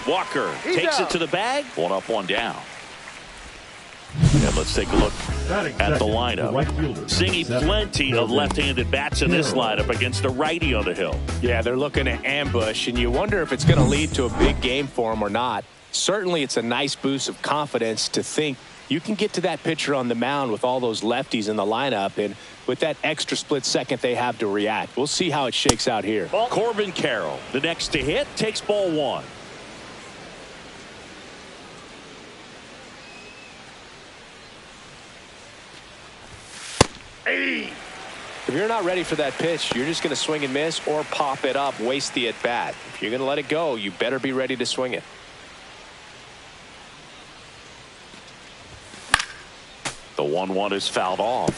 Walker takes it to the bag. One up, one down. And let's take a look at the lineup. Seeing plenty of left-handed bats in this lineup against a righty on the hill. Yeah, they're looking to ambush, and you wonder if it's going to lead to a big game for them or not. Certainly, it's a nice boost of confidence to think you can get to that pitcher on the mound with all those lefties in the lineup, and with that extra split second they have to react. We'll see how it shakes out here. Corbin Carroll, the next to hit, takes ball one. If you're not ready for that pitch, you're just going to swing and miss or pop it up, waste the at-bat. If you're going to let it go, you better be ready to swing it. The 1-1 is fouled off.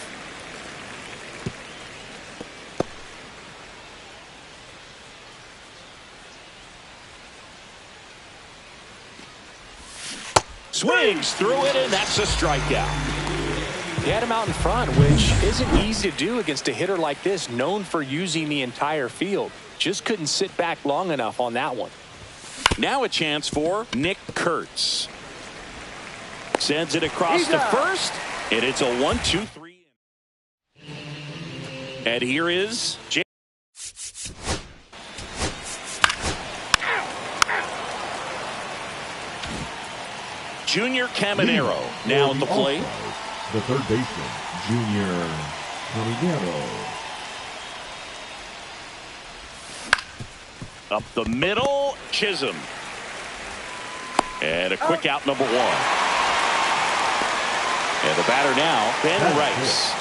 Swings through it, and that's a strikeout. He had him out in front, which isn't easy to do against a hitter like this, known for using the entire field. Just couldn't sit back long enough on that one. Now a chance for Nick Kurtz. Sends it across to first, and it's a 1-2-3. And here is Junior Caminero now at the plate. The third baseman, Junior Caminero. Up the middle, Chisholm. And a quick out, number one. And the batter now, Ben Rice.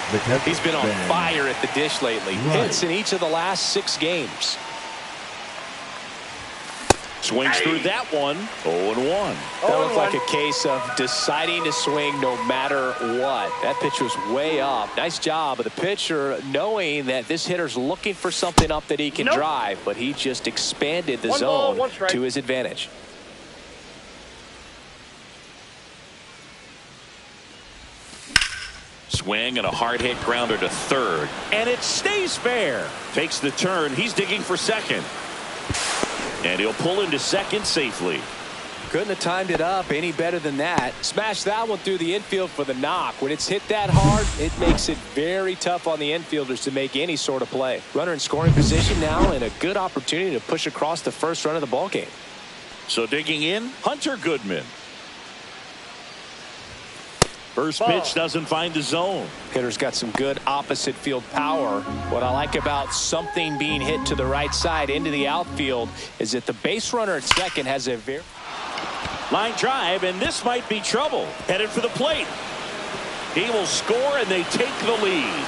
He's been on fire at the dish lately. Hits in each of the last 6 games. Swings through that one. 0-1. That looked like a case of deciding to swing no matter what. That pitch was way up. Nice job of the pitcher knowing that this hitter's looking for something up that he can drive, but he just expanded the zone to his advantage. Swing and a hard hit grounder to third. And it stays fair. Takes the turn. He's digging for second. And he'll pull into second safely. Couldn't have timed it up any better than that. Smashed that one through the infield for the knock. When it's hit that hard, it makes it very tough on the infielders to make any sort of play. Runner in scoring position now, and a good opportunity to push across the first run of the ballgame. So digging in, Hunter Goodman. First pitch doesn't find the zone. Hitter's got some good opposite field power. What I like about something being hit to the right side into the outfield is that the base runner at second has a very line drive, and this might be trouble. Headed for the plate. He will score, and they take the lead.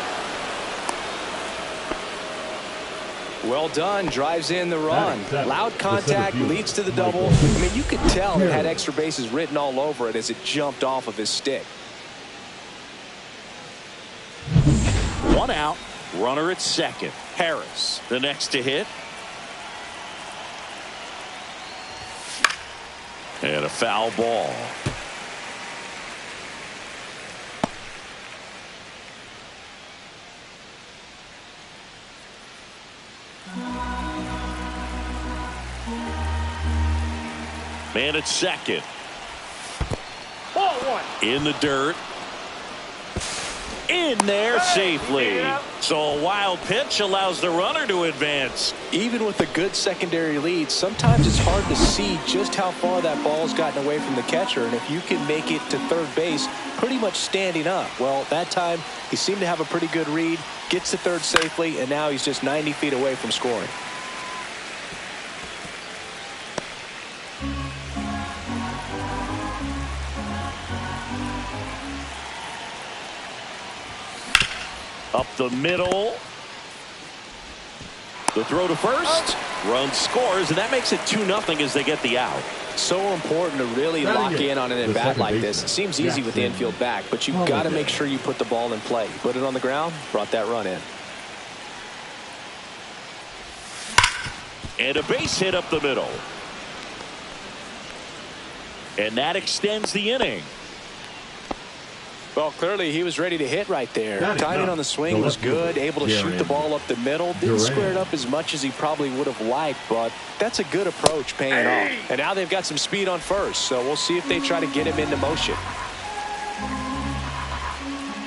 Well done. Drives in the run. Loud contact leads to the double. I mean, you could tell it had extra bases written all over it as it jumped off of his stick. One out. Runner at second. Harris, the next to hit. And a foul ball. Man at second. Ball one. In the dirt. In there safely. So a wild pitch allows the runner to advance. Even with a good secondary lead, sometimes it's hard to see just how far that ball's gotten away from the catcher. And if you can make it to third base pretty much standing up, well, that time he seemed to have a pretty good read, gets to third safely, and now he's just 90 feet away from scoring. Up the middle. The throw to first. Run scores, and that makes it 2-0 as they get the out. So important to really lock in on an at-bat like this. It seems easy with the infield back, but you've got to make sure you put the ball in play. Put it on the ground, brought that run in. And a base hit up the middle. And that extends the inning. Well, clearly he was ready to hit right there. Timing on the swing was good, able to shoot the ball up the middle. Didn't square it up as much as he probably would have liked, but that's a good approach paying off. And now they've got some speed on first, so we'll see if they try to get him into motion.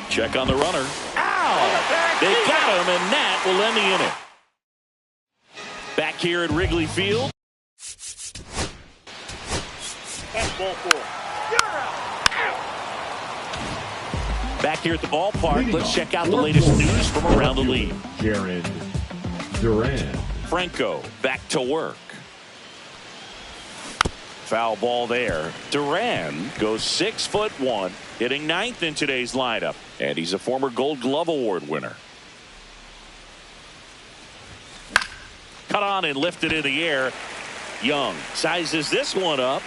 Check on the runner. Ow! They got him, and that will end the inning. Back here at Wrigley Field. Ball four. Back here at the ballpark, let's check out the latest news from around the league. Jaron Duran. Franco back to work. Foul ball there. Duran goes 6'1", hitting 9th in today's lineup, and he's a former Gold Glove Award winner. Cut on and lifted in the air. Young sizes this one up.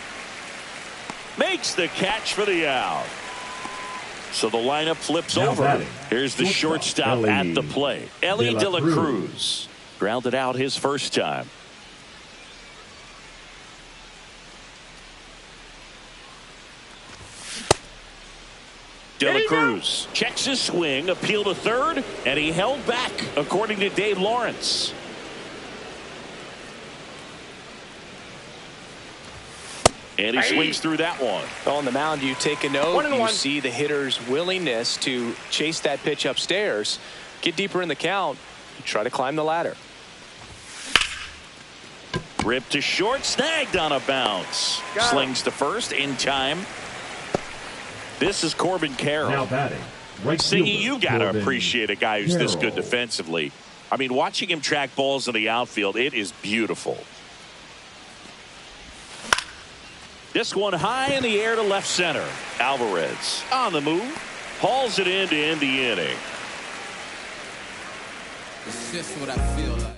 Makes the catch for the out. So the lineup flips over. Here's the shortstop at the plate. Ellie De La Cruz grounded out his first time. De La Cruz checks his swing, appeal to third, and he held back, according to Dave Lawrence. And he swings through that one. On the mound, you take a note. You see the hitter's willingness to chase that pitch upstairs, get deeper in the count, try to climb the ladder. Ripped to short, snagged on a bounce. Slings to first in time. This is Corbin Carroll. Now batting. Singy, you got to appreciate a guy who's this good defensively. I mean, watching him track balls in the outfield, it is beautiful. This one high in the air to left center. Alvarez on the move. Hauls it in to end the inning. It's just what I feel like.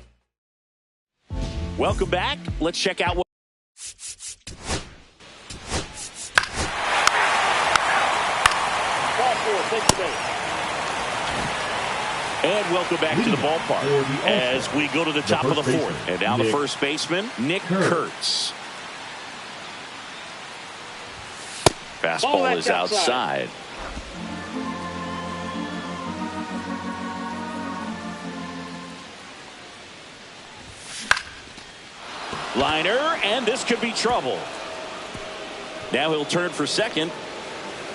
Welcome back. Let's check out what. Ball four. Take the base. And welcome back to the ballpark as we go to the top of the fourth. And now the first baseman, Nick Kurtz. Fastball is outside. Liner, and this could be trouble. Now he'll turn for second.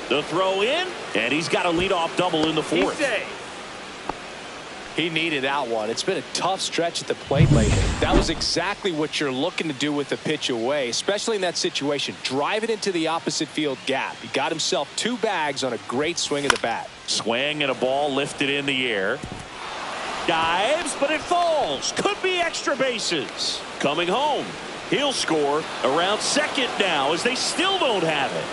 The throw in, and he's got a leadoff double in the fourth. He needed that one. It's been a tough stretch at the plate lately. That was exactly what you're looking to do with the pitch away, especially in that situation. Drive it into the opposite field gap. He got himself 2 bags on a great swing of the bat. Swing and a ball lifted in the air. Dives, but it falls. Could be extra bases. Coming home. He'll score around second now as they still don't have it.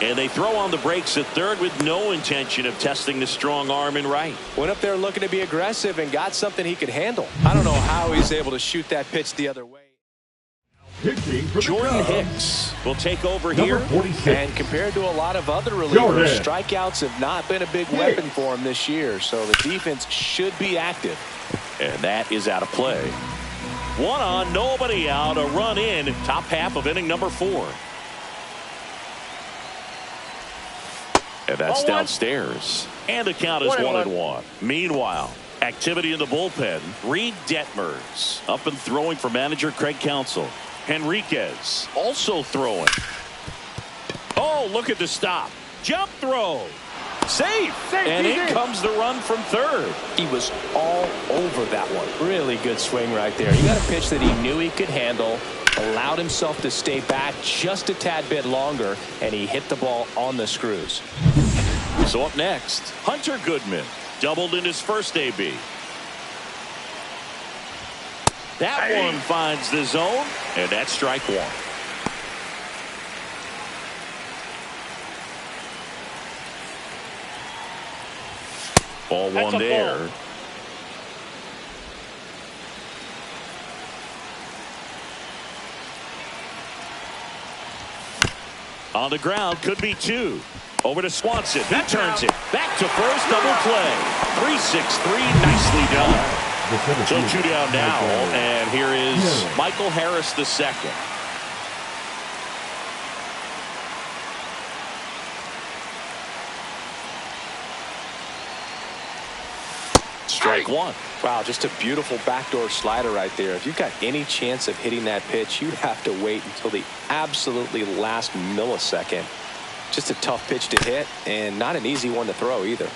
And they throw on the brakes at third with no intention of testing the strong arm in right. Went up there looking to be aggressive and got something he could handle. I don't know how he's able to shoot that pitch the other way. Jordan Hicks will take over here. And compared to a lot of other relievers, strikeouts have not been a big weapon for him this year. So the defense should be active. And that is out of play. 1 on, nobody out, a run in, top half of inning number 4. And that's downstairs. And the count is 1-1. Meanwhile, activity in the bullpen. Reed Detmers up and throwing for manager Craig Counsell. Henriquez also throwing. Oh, look at the stop. Jump throw. Safe. And in comes the run from third. He was all over that one. Really good swing right there. He got a pitch that he knew he could handle. Allowed himself to stay back just a tad bit longer, and he hit the ball on the screws. So up next, Hunter Goodman doubled in his first AB. That one finds the zone, and that's strike 1. Ball 1 there. Ball. On the ground, could be 2. Over to Swanson. He turns it. Back to first, double play. 3-6-3, nicely done. So 2 down now, and here is Michael Harris II. Strike one. Wow, just a beautiful backdoor slider right there. If you've got any chance of hitting that pitch, you have to wait until the absolutely last millisecond. Just a tough pitch to hit and not an easy one to throw either.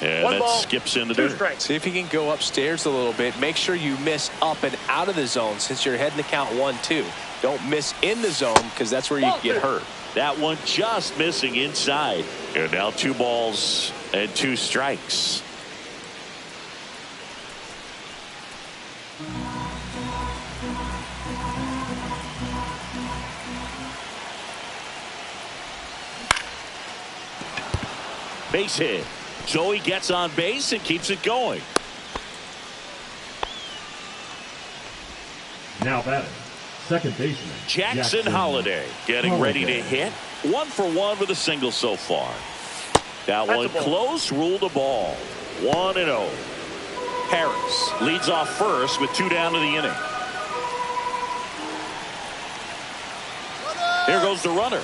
And that skips into dirt. See if you can go upstairs a little bit. Make sure you miss up and out of the zone since you're heading to count 1-2. Don't miss in the zone because that's where you get hurt. That one just missing inside. And now 2 balls and 2 strikes. Base hit. So he gets on base and keeps it going. Now batting, second baseman Jackson Holliday getting ready to hit. 1 for 1 with a single so far. That one close, ruled a ball. 1-0. Harris leads off first with 2 down to the inning. Here goes the runner.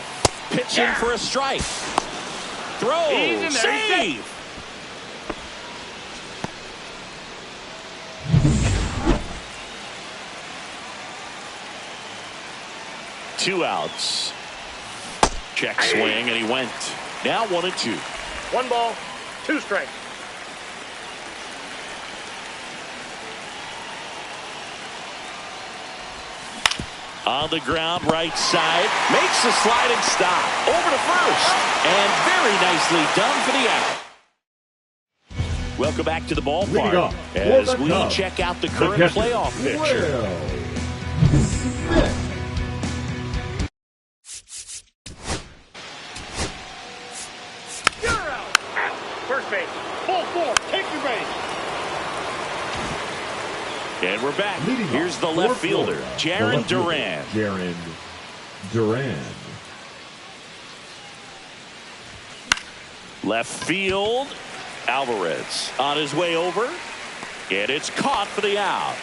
Pitching for a strike. Throw. Save. Two outs. Check swing, and he went. Now 1-2. 1 ball, 2 strikes. On the ground, right side. Makes the sliding stop. Over to first. And very nicely done for the out. Welcome back to the ballpark as we check out the current playoff picture. First base, ball 4, take your base. And we're back. Here's the left fielder, Jarren Duran. Jarren Duran. Left field, Alvarez on his way over, and it's caught for the out.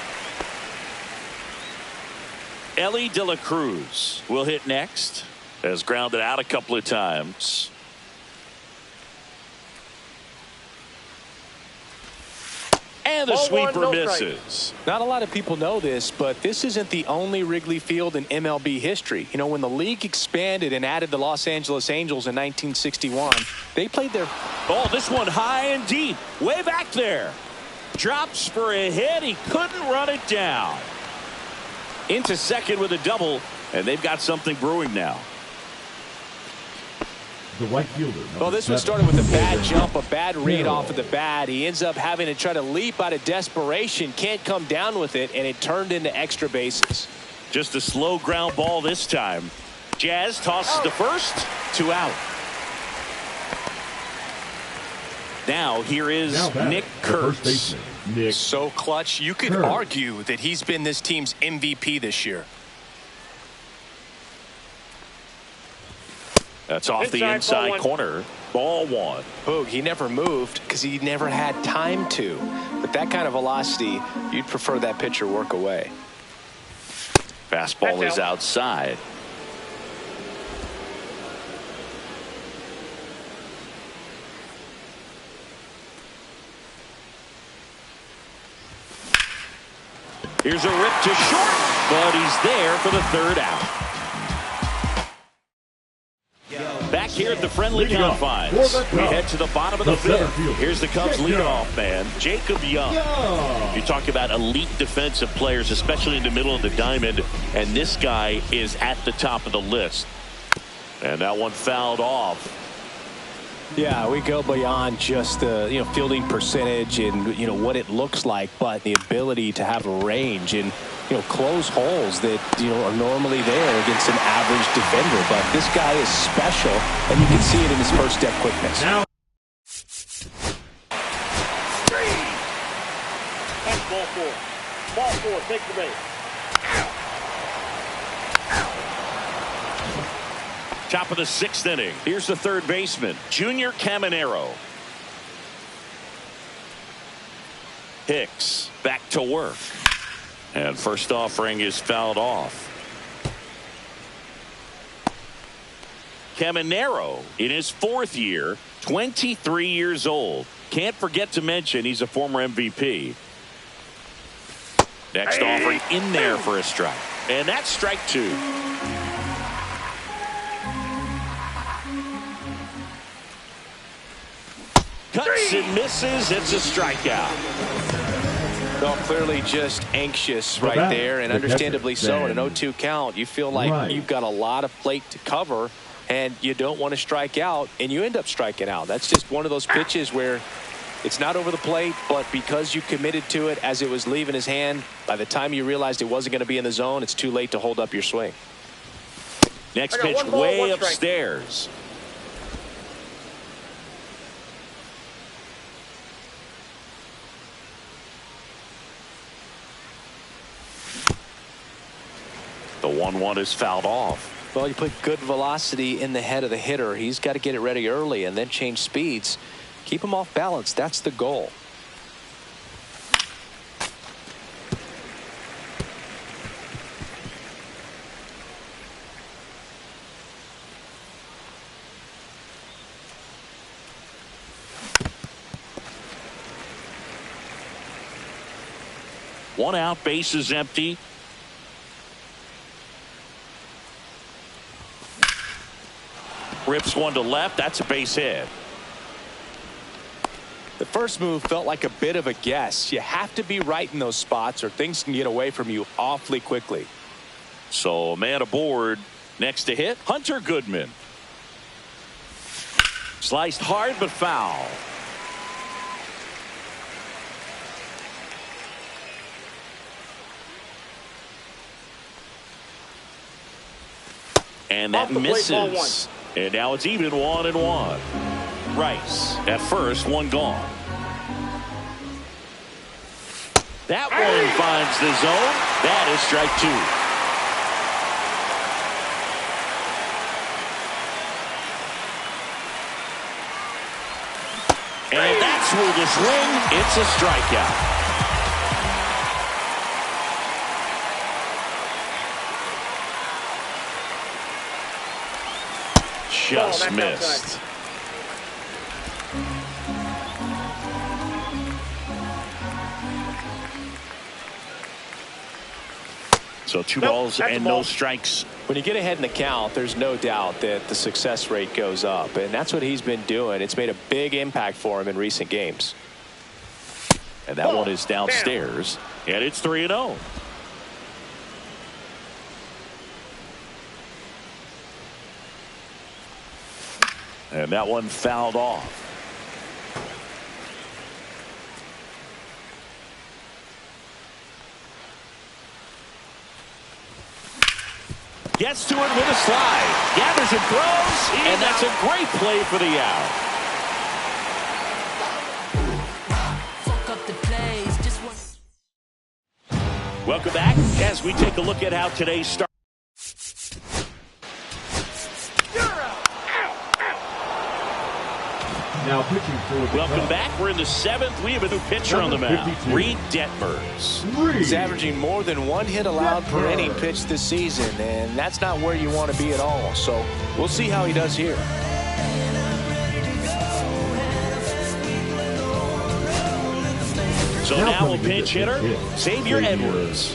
Ellie De La Cruz will hit next, has grounded out a couple of times. And the sweeper misses. Not a lot of people know this, but this isn't the only Wrigley Field in MLB history. You know, when the league expanded and added the Los Angeles Angels in 1961, they played their... Oh, this one high and deep, way back there. Drops for a hit. He couldn't run it down. Into second with a double, and they've got something brewing now. The right fielder. Well, this one started with a bad jump, a bad read off of the bat. He ends up having to try to leap out of desperation, can't come down with it, and it turned into extra bases. Just a slow ground ball this time. Jazz tosses to first, 2 out. Now here is Nick Kurtz. So clutch, you could argue that he's been this team's MVP this year. That's off the inside corner. Ball 1. Boog, he never moved because he never had time to. With that kind of velocity, you'd prefer that pitcher work away. Fastball is outside. Here's a rip to short, but he's there for the 3rd out. Back here at the friendly confines, we head to the bottom of the 5th. Here's the Cubs leadoff man, Jacob Young. You talk about elite defensive players, especially in the middle of the diamond, and this guy is at the top of the list. And that one fouled off. Yeah, we go beyond just the fielding percentage and what it looks like, but the ability to have a range and close holes that are normally there against an average defender. But this guy is special, and you can see it in his first step quickness. Now, that's ball 4. Ball 4, take the base. Top of the 6th inning. Here's the 3rd baseman, Junior Caminero. Hicks back to work. And first offering is fouled off. Caminero in his 4th year, 23 years old. Can't forget to mention he's a former MVP. Next offering in there for a strike. And that's strike 2. Cuts and misses. It's a strikeout. Well, clearly just anxious right there, and understandably so. In an 0-2 count, you feel like you've got a lot of plate to cover, and you don't want to strike out, and you end up striking out. That's just one of those pitches where it's not over the plate, but because you committed to it as it was leaving his hand, by the time you realized it wasn't going to be in the zone, it's too late to hold up your swing. Next pitch way upstairs. The 1-1 is fouled off. Well, you put good velocity in the head of the hitter. He's got to get it ready early and then change speeds. Keep him off balance. That's the goal. One out, base is empty. Rips one to left. That's a base hit. The first move felt like a bit of a guess. You have to be right in those spots or things can get away from you awfully quickly. So a man aboard. Next to hit, Hunter Goodman. Sliced hard but foul. And that misses. And now it's even 1-1. Rice at first, one gone. That one finds the zone. That is strike 2. And that's with the swing. It's a strikeout. Just missed. So 2 balls and no strikes. When you get ahead in the count, there's no doubt that the success rate goes up, and that's what he's been doing. It's made a big impact for him in recent games. And that one is downstairs, and it's 3-0. And that one fouled off. Gets to it with a slide. Gathers and throws. And that's a great play for the out. Welcome back as we take a look at how today's start. Now pitching for the Welcome back. We're in the 7th. We have a new pitcher on the mound. Reed Detmers. He's averaging more than 1 hit allowed per inning pitched this season, and that's not where you want to be at all. So we'll see how he does here. So now a pinch hitter, Xavier Edwards.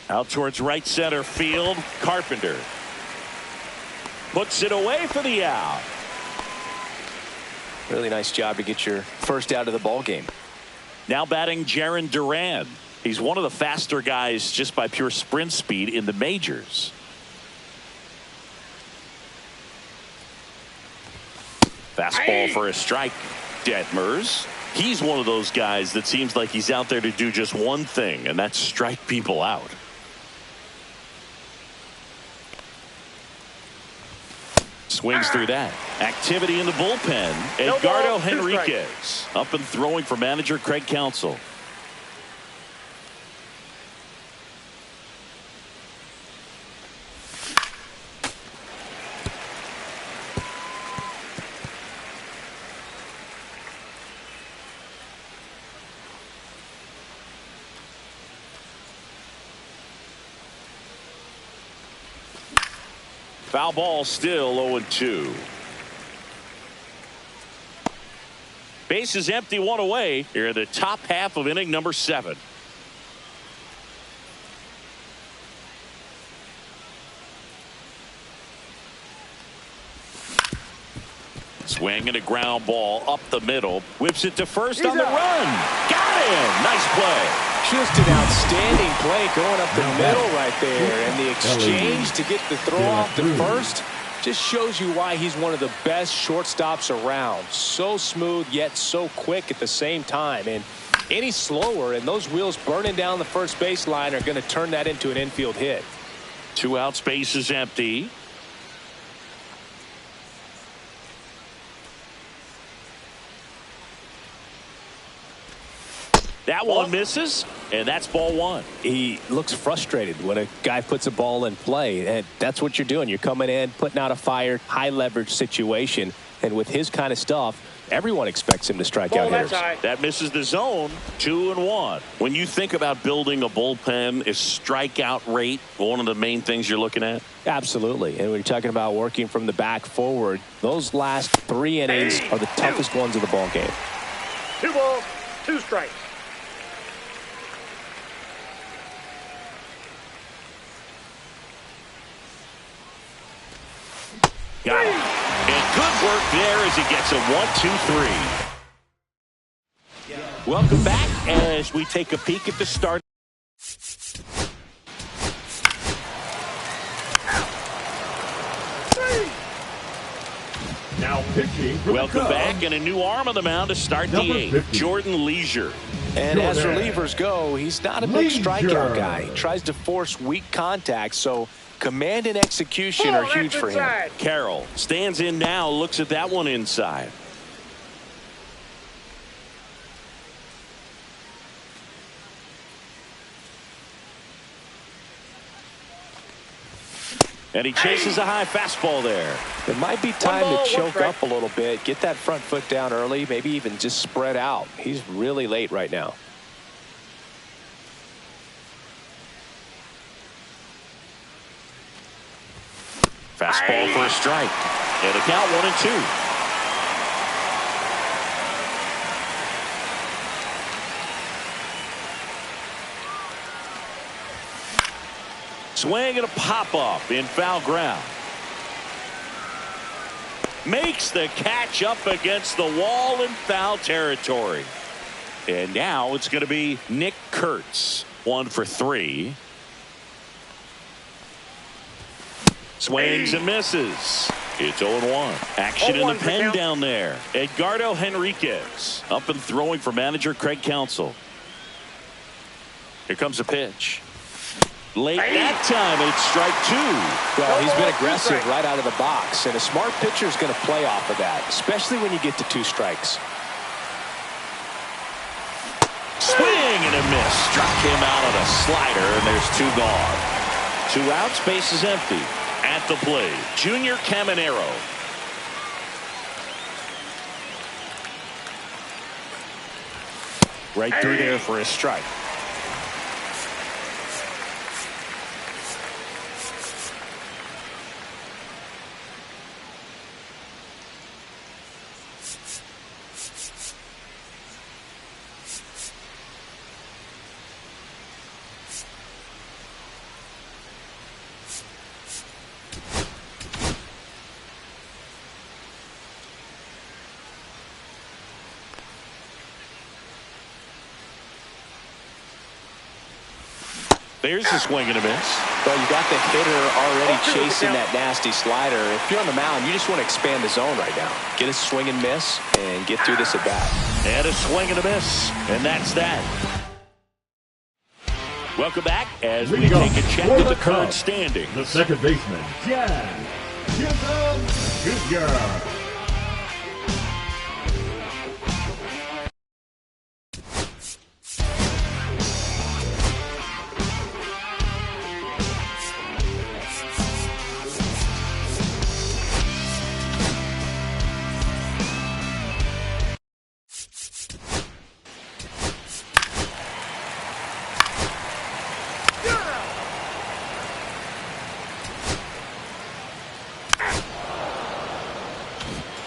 Out towards right center field. Carpenter puts it away for the out. Really nice job to get your first out of the ball game. Now batting Jarren Duran. He's one of the faster guys just by pure sprint speed in the majors. Fastball for a strike. Detmers. He's one of those guys that seems like he's out there to do just one thing, and that's strike people out. Swings through that. Activity in the bullpen. Edgardo Henriquez up and throwing for manager Craig Counsell. Foul ball, still 0-2. Base is empty, one away here in the top half of inning number 7. Swing and a ground ball up the middle. Whips it to first on the run. Got him. Nice play. Just an outstanding play going up the middle right there. And the exchange to get the throw off to first just shows you why he's one of the best shortstops around. So smooth yet so quick at the same time. And any slower and those wheels burning down the first baseline are going to turn that into an infield hit. 2 outs, base is empty. That one misses, and that's ball 1. He looks frustrated when a guy puts a ball in play, and that's what you're doing. You're coming in, putting out a fire, high leverage situation, and with his kind of stuff, everyone expects him to strike out hitters. That misses the zone. 2-1. When you think about building a bullpen, is strikeout rate one of the main things you're looking at? Absolutely. And when you're talking about working from the back forward, those last 3 innings are the toughest ones of the ball game. 2 balls, 2 strikes. Got him. And good work there as he gets a 1-2-3. Welcome back as we take a peek at the start. Now pitching for Welcome back, and a new arm on the mound to start the 8th. Jordan Leisure. And as relievers go, he's not a big strikeout guy. He tries to force weak contact, so command and execution are huge for him. Carroll stands in now, looks at that one inside. And he chases a high fastball there. It might be time to choke up a little bit, get that front foot down early, maybe even just spread out. He's really late right now. Fastball for a strike. And a count 1-2. Swing and a pop-up in foul ground. Makes the catch up against the wall in foul territory. And now it's going to be Nick Kurtz. 1 for 3. Swings and misses. It's 0-1. Action in the pen down there. Edgardo Henriquez up and throwing for manager Craig Counsell. Here comes a pitch. Late that time, and it's strike 2. Well, he's been aggressive right out of the box, and a smart pitcher is going to play off of that, especially when you get to 2 strikes. Swing and a miss. Struck him out on a slider, and there's 2 gone. 2 outs, base is empty. At the plate, Junior Caminero. Right through there for a strike. There's a swing and a miss. Well, you got the hitter already chasing that nasty slider. If you're on the mound, you just want to expand the zone right now. Get a swing and miss and get through this at bat. And a swing and a miss. And that's that. Welcome back as we take a check of the current standings. The second baseman, Jan Jr.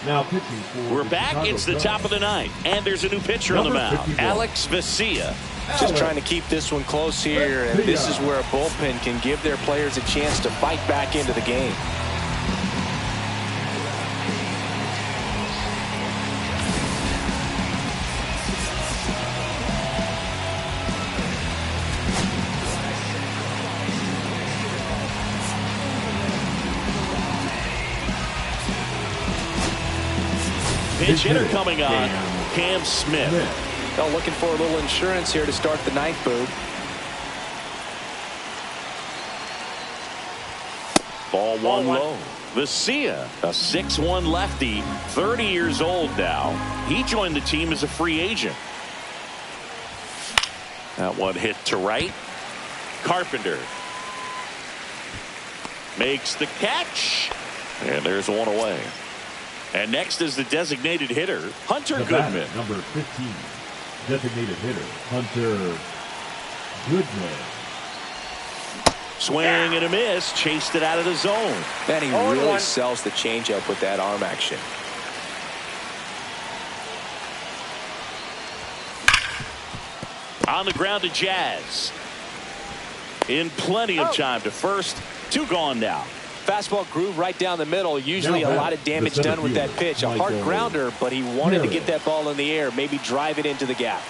Now pitching for We're back. It's the top of the ninth, and there's a new pitcher on the mound, Alex Vesia. Just trying to keep this one close here, and this is where a bullpen can give their players a chance to fight back into the game. Pinch hitter coming on, Cam Smith. Well, looking for a little insurance here to start the ninth, Boog. Ball one low. Vesia, a 6'1 lefty, 30 years old now. He joined the team as a free agent. That one hit to right. Carpenter makes the catch, and there's one away. And next is the designated hitter, Hunter Goodman. Number 15, designated hitter, Hunter Goodman. Swing and a miss, chased it out of the zone. Man, he really sells the changeup with that arm action. On the ground to Jazz. In plenty of time to first. Two gone now. Fastball groove right down the middle. Usually a lot of damage done with that pitch. A hard grounder, but he wanted to get that ball in the air, maybe drive it into the gap.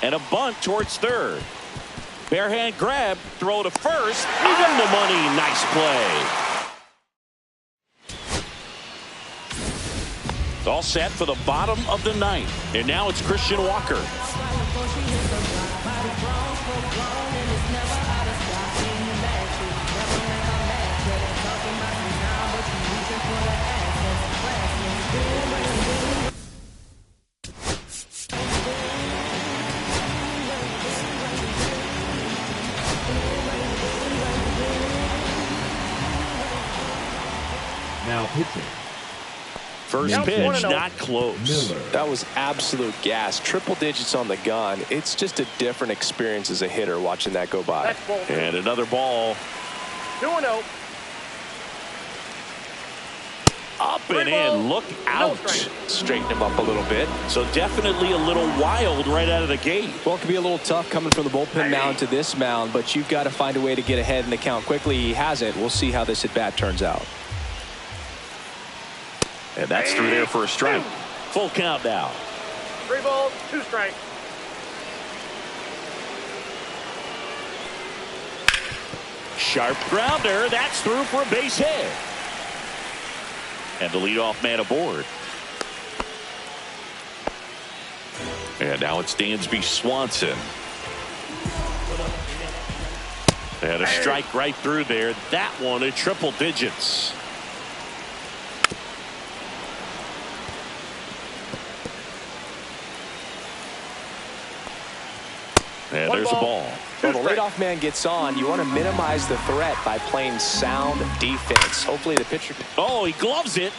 And a bunt towards third. Bare hand grab, throw to first. On the money, nice play. It's all set for the bottom of the ninth. And now it's Christian Walker. Now pitching. First pitch, not close. Miller. That was absolute gas. Triple digits on the gun. It's just a different experience as a hitter watching that go by. And another ball. 2-0. Up and in. Look out. Straighten him up a little bit. So definitely a little wild right out of the gate. Well, it can be a little tough coming from the bullpen mound to this mound, but you've got to find a way to get ahead in the count quickly. He hasn't. We'll see how this at-bat turns out. And that's through there for a strike. Full count now. 3 balls, 2 strikes. Sharp grounder. That's through for a base hit. And the leadoff man aboard. And now it's Dansby Swanson. And a strike right through there. That one at triple digits. And there's a ball. When the leadoff man gets on, you want to minimize the threat by playing sound defense. Hopefully the pitcher. Oh, he gloves it.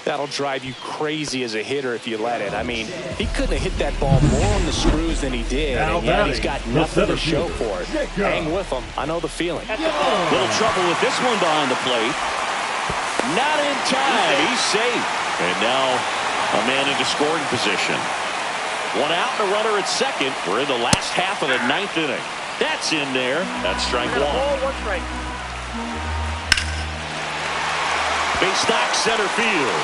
That'll drive you crazy as a hitter if you let it. I mean, he couldn't have hit that ball more on the screws than he did, and yet he's got nothing to show for it. Hang with him. I know the feeling. Little trouble with this one behind the plate. Not in time. He's safe. And now a man into scoring position. One out and a runner at second. We're in the last half of the ninth inning. That's in there. That's strike one. Ball, 1 strike. Base knock center field.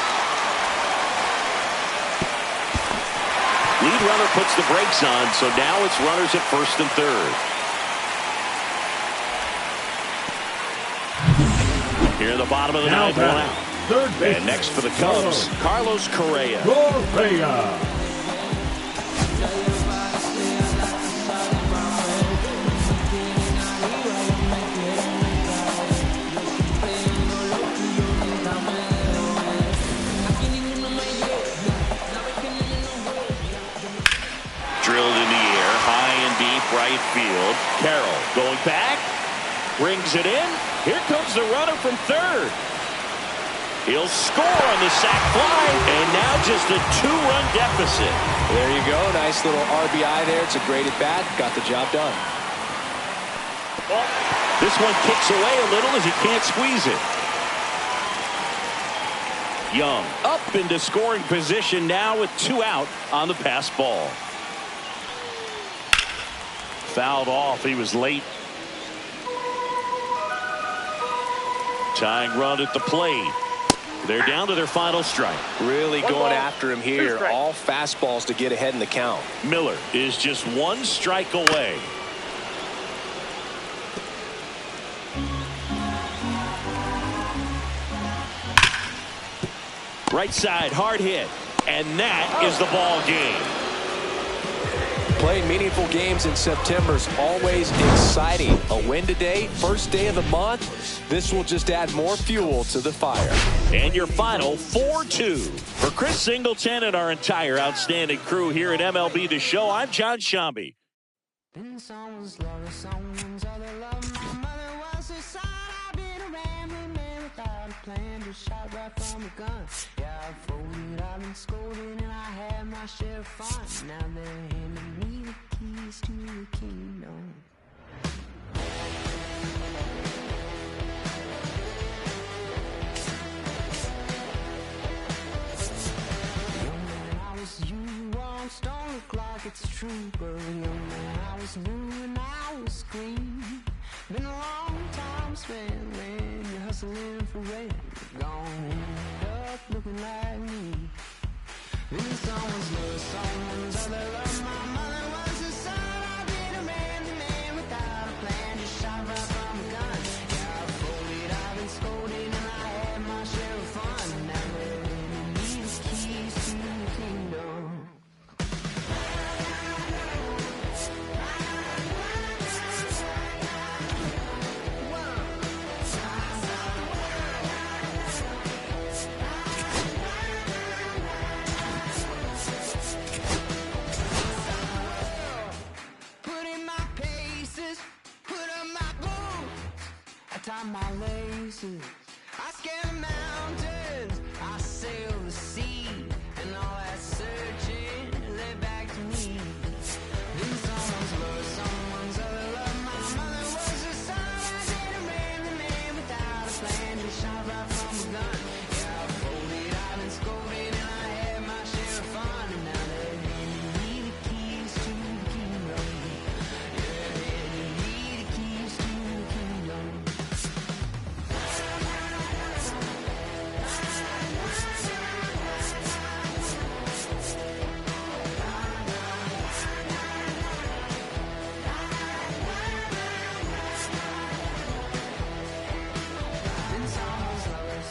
Lead runner puts the brakes on, so now it's runners at first and third. Here in the bottom of the ninth, one out. Third base. And next for the Cubs, Carlos Correa. Drilled in the air, high and deep right field. Carroll going back, brings it in. Here comes the runner from third. He'll score on the sac fly, and now just a 2-run deficit. There you go. Nice little RBI there. It's a great at-bat. Got the job done. This one kicks away a little as he can't squeeze it. Young up into scoring position now with 2 out on the pass ball. Fouled off. He was late. Tying run at the plate. They're down to their final strike. Really going after him here. All fastballs to get ahead in the count. Miller is just 1 strike away. Right side, hard hit. And that is the ball game. Playing meaningful games in September is always exciting. A win today, first day of the month. This will just add more fuel to the fire. And your final 4-2. For Chris Singleton and our entire outstanding crew here at MLB The Show, I'm John Shambi. Shot right from a gun. Yeah, I folded, I've been scolded, and I had my share of fun. Now they're handing me the keys to the kingdom. Young man, I was you, on stone look like it's true, but young man, I was new and I was green. Been a long time spent, man, you're hustling for rent. Gone end up looking like me. In someone's love, someone's other love. My mother was a son. I've been a man without a plan. Just shot right from a gun. Yeah, I folded, I've been scolded, and I had my share of fun. Now they're handing me the keys to the kingdom. Tie my laces, I scale mountains, I sail the sea, and all that searching led back to me. Then someone's love, someone's other love. My mother was a son. I did a man without a plan. Just shot right from a gun. Yeah, I folded, I've been scolded, and I had my share of fun. And now they're handing me the keys to the kingdom. Yeah, they're handing me the keys to the kingdom.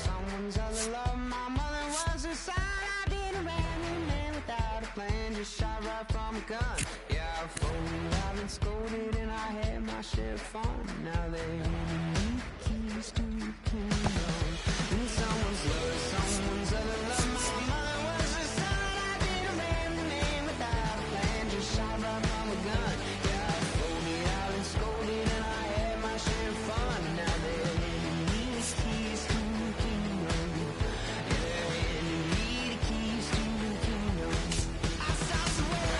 Someone's other love. My mother was a son. I did a man without a plan. Just shot right from a gun. Yeah, I folded, I've been scolded, and I had my share of fun. Now they handing me the keys to the kingdom. In someone's love, someone's other love. My mother was a son. I did a man without a plan. Just shot right from a gun. Yeah, I folded, I've been scolded, and I had my share of fun. Now they're handing me the keys to the kingdom. Yeah, they're handing me the keys to the kingdom. I saw the world.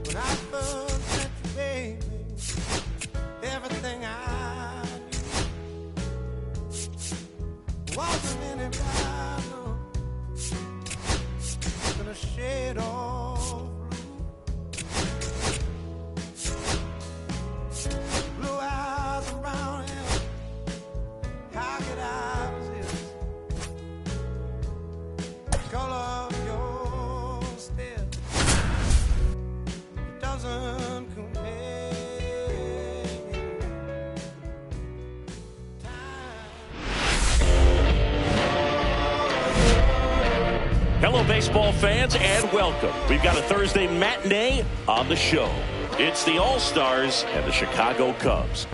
When I first met you, baby, everything I knew wasn't any battle, gonna shed all blue eyes around him. How could I resist the color of your stare? It doesn't compare. Hello, baseball fans, and welcome. We've got a Thursday matinee on the show. It's the All-Stars and the Chicago Cubs.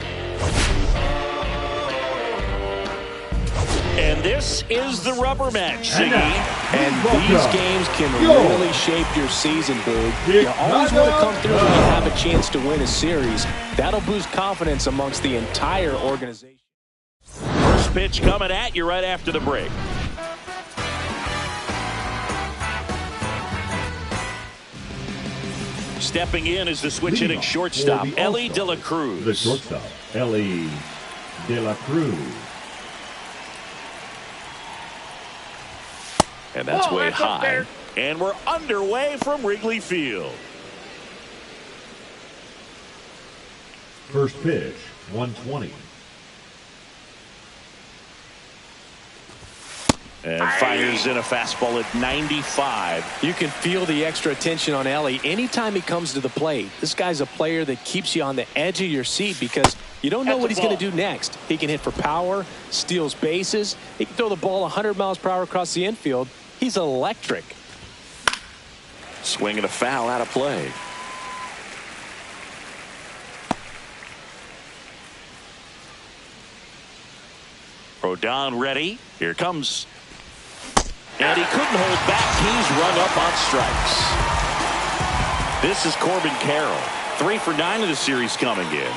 And this is the rubber match, Siggy. And these games can really shape your season, Boog. You always want to come through when you have a chance to win a series. That'll boost confidence amongst the entire organization. First pitch coming at you right after the break. Stepping in is the switch hitting shortstop, Ellie De La Cruz. The shortstop, Ellie De La Cruz. And that's way high. And we're underway from Wrigley Field. First pitch, 120. And fires in a fastball at 95. You can feel the extra attention on Ellie anytime he comes to the plate. This guy's a player that keeps you on the edge of your seat because you don't know what he's going to do next. He can hit for power, steals bases. He can throw the ball 100 miles per hour across the infield. He's electric. Swing and a foul out of play. Rodon ready. Here comes. And he couldn't hold back. He's rung up on strikes. This is Corbin Carroll. 3 for 9 of the series coming in.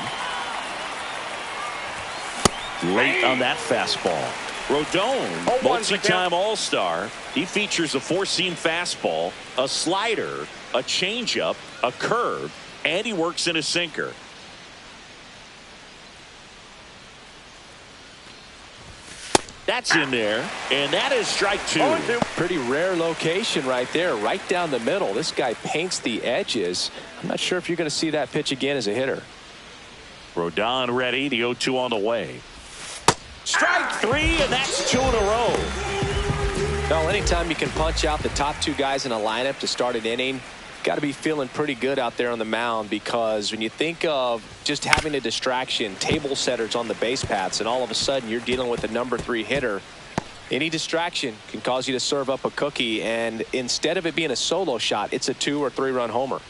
Late on that fastball. Rodon, multi-time All-Star. He features a 4-seam fastball, a slider, a changeup, a curve, and he works in a sinker. That's in there, and that is strike 2. Pretty rare location right there, right down the middle. This guy paints the edges. I'm not sure if you're going to see that pitch again as a hitter. Rodon ready, the 0-2 on the way. Strike 3, and that's 2 in a row. Well, anytime you can punch out the top 2 guys in a lineup to start an inning, got to be feeling pretty good out there on the mound, because when you think of just having a distraction, table setters on the base paths, and all of a sudden you're dealing with a number 3 hitter, any distraction can cause you to serve up a cookie, and instead of it being a solo shot, it's a 2 or 3 run homer.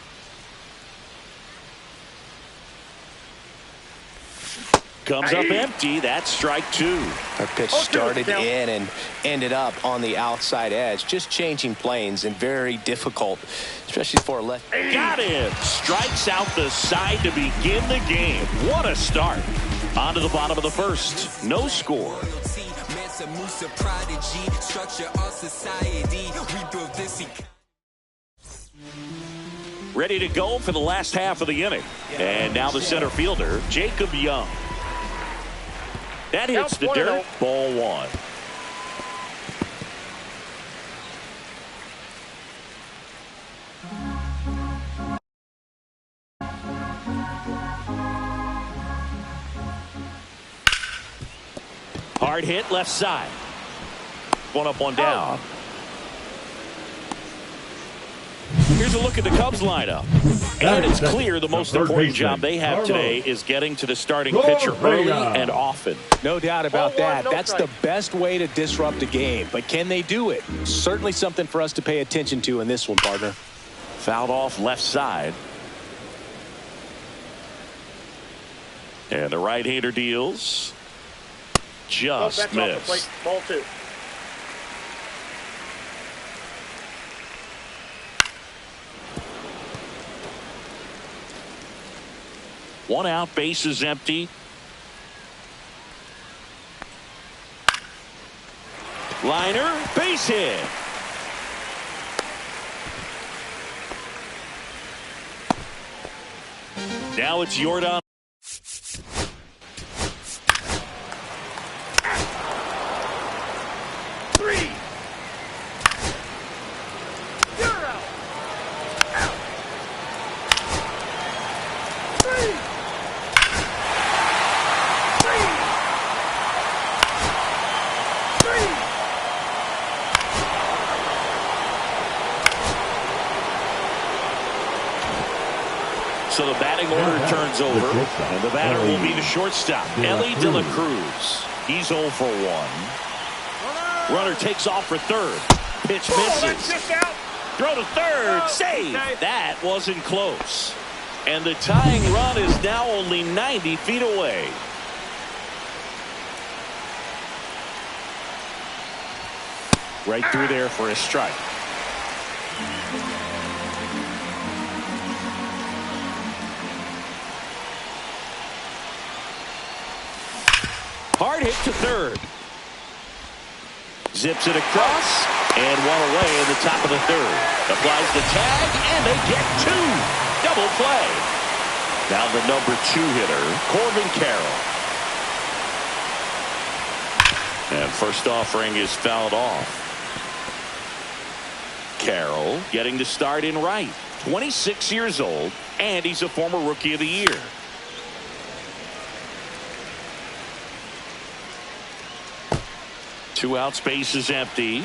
Comes up empty. That's strike 2. That pitch started in and ended up on the outside edge, just changing planes, and very difficult, especially for a left. Got him. Strikes out the side to begin the game. What a start. On to the bottom of the first. No score. Ready to go for the last half of the inning. And now the center fielder, Jacob Young. That hits the dirt. Ball 1. Hard hit left side. 1 up, 1 down. Here's a look at the Cubs lineup. And it's clear the most important job they have today is getting to the starting pitcher early and often. No doubt about that. That's the best way to disrupt a game. But can they do it? Certainly something for us to pay attention to in this one, partner. Fouled off left side. And the right-hander deals. Just missed. Ball 2. One out, base is empty. Liner, base hit. Now it's Jordan. So the batting order turns over, and the batter will be the shortstop, Ellie De La Cruz. He's 0 for 1. Runner takes off for third. Pitch misses. Throw to third. Save. That wasn't close. And the tying run is now only 90 feet away. Right through there for a strike. Hard hit to third. Zips it across and one away in the top of the third. Applies the tag and they get two. Double play. Now the number 2 hitter, Corbin Carroll. And first offering is fouled off. Carroll getting the start in right. 26 years old, and he's a former Rookie of the Year. Two out, space is empty.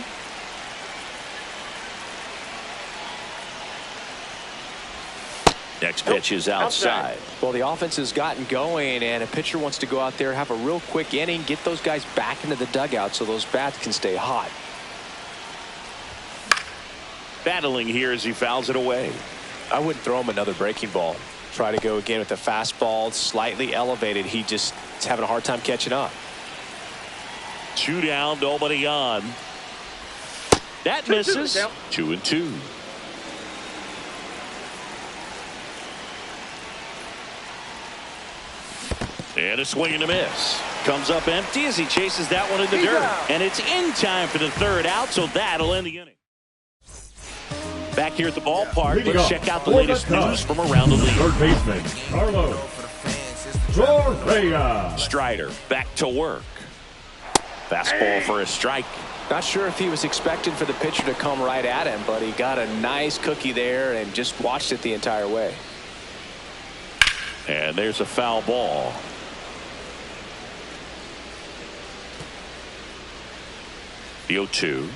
Next pitch is outside. Well, the offense has gotten going, and a pitcher wants to go out there, have a real quick inning, get those guys back into the dugout so those bats can stay hot. Battling here as he fouls it away. I wouldn't throw him another breaking ball. Try to go again with the fastball, slightly elevated. He just is having a hard time catching up. 2 down, nobody on. That misses. 2-2. And a swing and a miss. Comes up empty as he chases that one in the dirt. And it's in time for the third out, so that'll end the inning. Back here at the ballpark, let's check out the latest news from around the league. Third baseman, Carlos Correa. Strider back to work. Fastball for a strike. Not sure if he was expecting for the pitcher to come right at him, but he got a nice cookie there and just watched it the entire way. And there's a foul ball. The 0-2.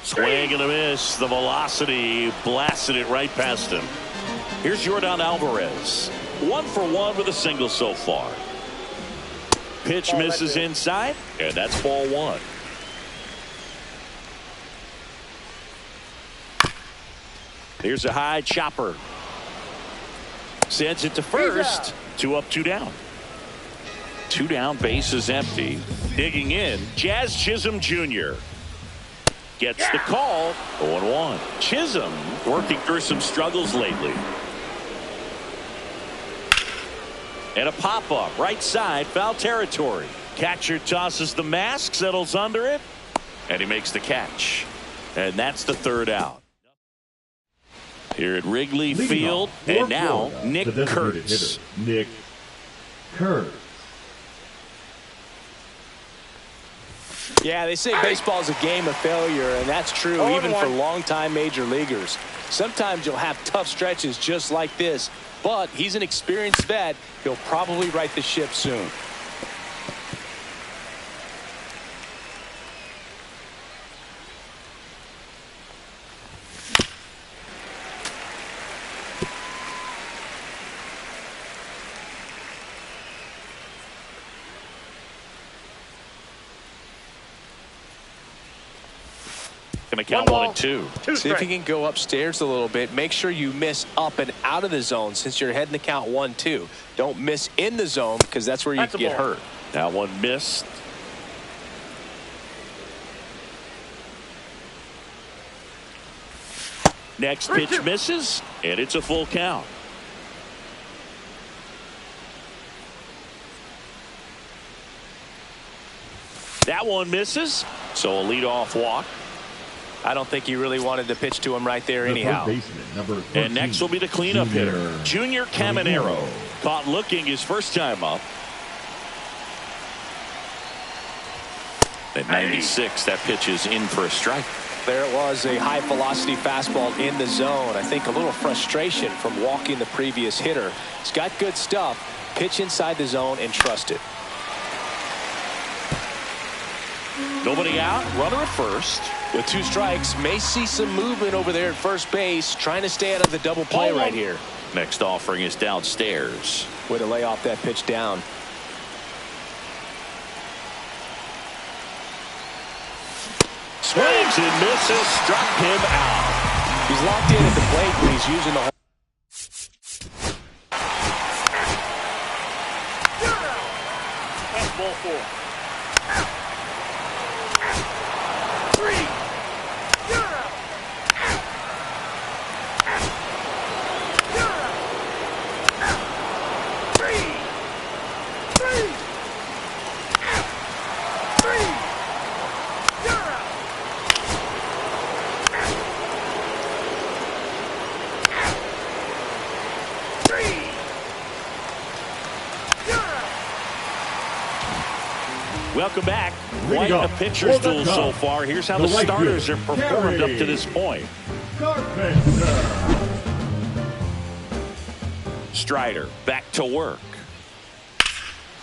Swing and a miss. The velocity blasted it right past him. Here's Yordan Alvarez. 1 for 1 with a single so far. Pitch misses inside, and that's ball 1. Here's a high chopper. Sends it to first. 2 up, 2 down. 2 down, base is empty. Digging in, Jazz Chisholm Jr. Gets the call. 0-1. Chisholm working through some struggles lately. And a pop-up right side, foul territory. Catcher tosses the mask, settles under it, and he makes the catch. And that's the third out. Here at Wrigley Field, and now Nick Kurtz. Nick Kurtz. Yeah, they say baseball is a game of failure, and that's true even for longtime major leaguers. Sometimes you'll have tough stretches just like this, but he's an experienced vet. He'll probably right the ship soon. Going to count 1 and 2. See if you can go upstairs a little bit. Make sure you miss up and out of the zone since you're heading to count 1-2. Don't miss in the zone because that's where you can get hurt. Now one missed. Next pitch misses, and it's a full count. That one misses, so a leadoff walk. I don't think he really wanted to pitch to him right there anyhow. And next will be the cleanup hitter, Junior Caminero. Caught looking his first time up. At 96, that pitch is in for a strike. There it was, a high velocity fastball in the zone. I think a little frustration from walking the previous hitter. He's got good stuff. Pitch inside the zone and trust it. Nobody out, runner at first. With 2 strikes, may see some movement over there at first base, trying to stay out of the double play right here. Next offering is downstairs. Way to lay off that pitch down. Swings and misses, struck him out. He's locked in at the plate, but he's using the whole. That's ball 4. Welcome back. Quite a pitcher's duel so far. Here's how the starters are performed up to this point. Strider back to work.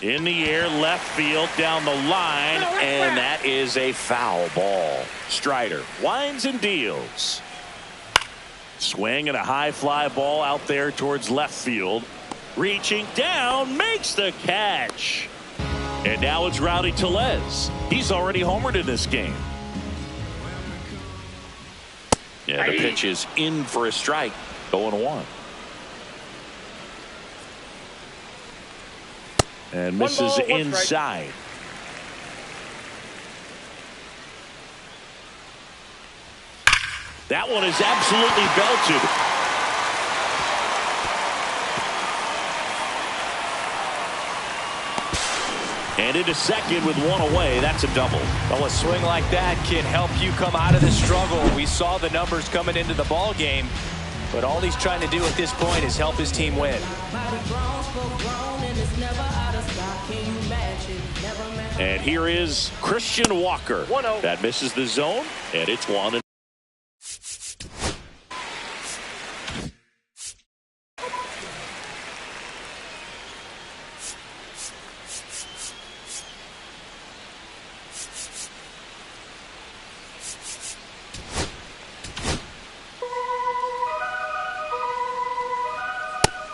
In the air, left field, down the line, and that is a foul ball. Strider winds and deals. Swing and a high fly ball out there towards left field. Reaching down, makes the catch. And now it's Rowdy Tellez. He's already homered in this game. Yeah, the pitch is in for a strike. 0-1. And misses inside. That one is absolutely belted. And into second with one away. That's a double. Well, a swing like that can help you come out of the struggle. We saw the numbers coming into the ball game, but all he's trying to do at this point is help his team win. And here is Christian Walker. 1-0. That misses the zone, and it's 1.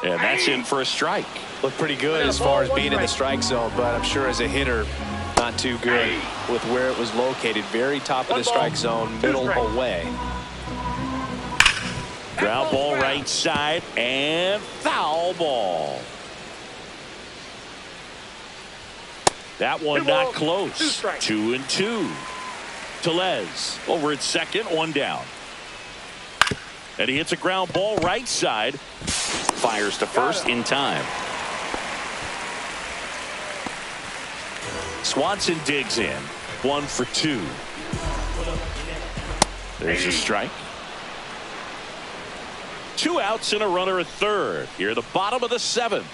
And that's in for a strike. Looked pretty good as far as being in the strike zone, but I'm sure as a hitter, not too good with where it was located. Very top of the strike zone, middle away. Ground ball right side and foul ball. That one not close. 2-2. Tellez over at second, 1 down. And he hits a ground ball right side. Fires to first in time. Swanson digs in. 1 for 2. There's a strike. 2 outs and a runner at third. Here at the bottom of the 7th.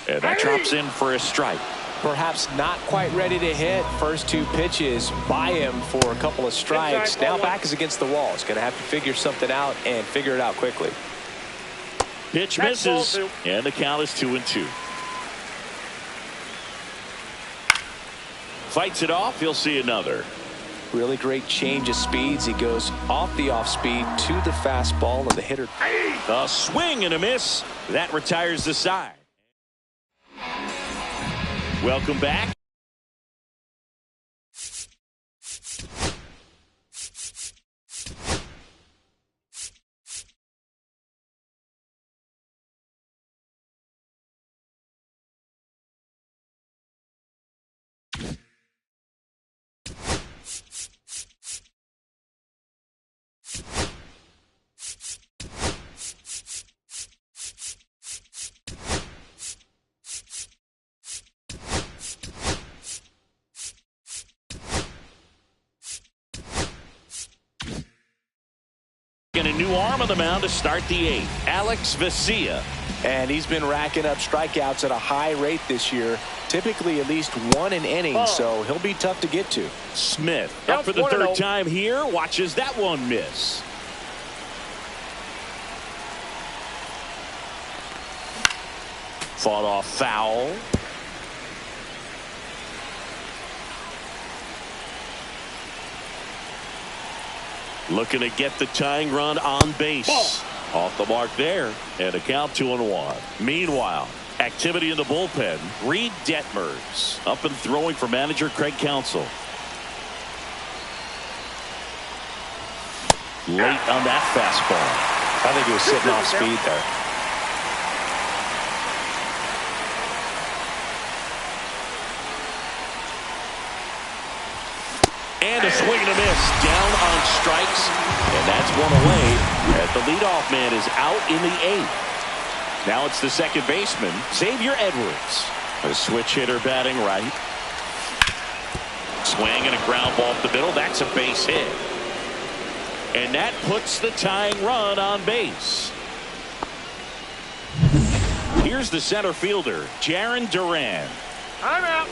And that drops in for a strike. Perhaps not quite ready to hit. First 2 pitches by him for a couple of strikes. Now back is against the wall. He's going to have to figure something out and figure it out quickly. Pitch misses, and the count is 2-2. Fights it off. He'll see another. Really great change of speeds. He goes off the off speed to the fastball, and the hitter. A swing and a miss. That retires the side. Welcome back. And a new arm on the mound to start the 8th. Alex Vesia. And he's been racking up strikeouts at a high rate this year. Typically at least 1 an inning, so he'll be tough to get to. Smith up for the 3rd time here. Watches that one miss. Fought off foul. Looking to get the tying run on base. Off the mark there. And a count 2-1. Meanwhile, activity in the bullpen. Reed Detmers up and throwing for manager Craig Counsell. Late on that fastball. I think he was sitting off speed there. And a swing and a miss. Down on strikes. And that's 1 away as the leadoff man is out in the 8th. Now it's the second baseman, Xavier Edwards. A switch hitter batting right. Swing and a ground ball up the middle. That's a base hit. And that puts the tying run on base. Here's the center fielder, Jarren Duran. I'm out.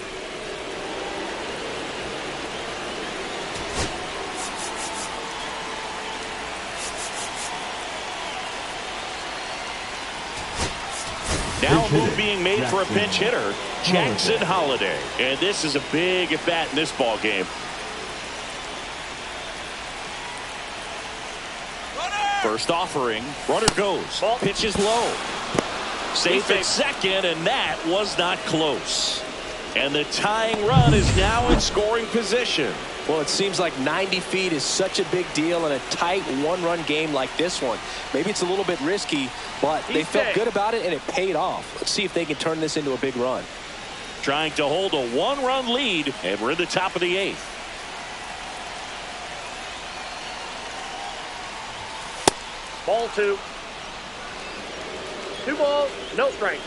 a move being made for a pinch hitter, Jackson Holiday. And this is a big at-bat in this ball game. First offering, runner goes, pitch is low. Safe at second, and that was not close. And the tying run is now in scoring position. Well, it seems like 90 feet is such a big deal in a tight one-run game like this one. Maybe it's a little bit risky, but they felt good about it, and it paid off. Let's see if they can turn this into a big run. Trying to hold a one-run lead, and we're in the top of the 8th. Ball 2. 2 balls, no strikes.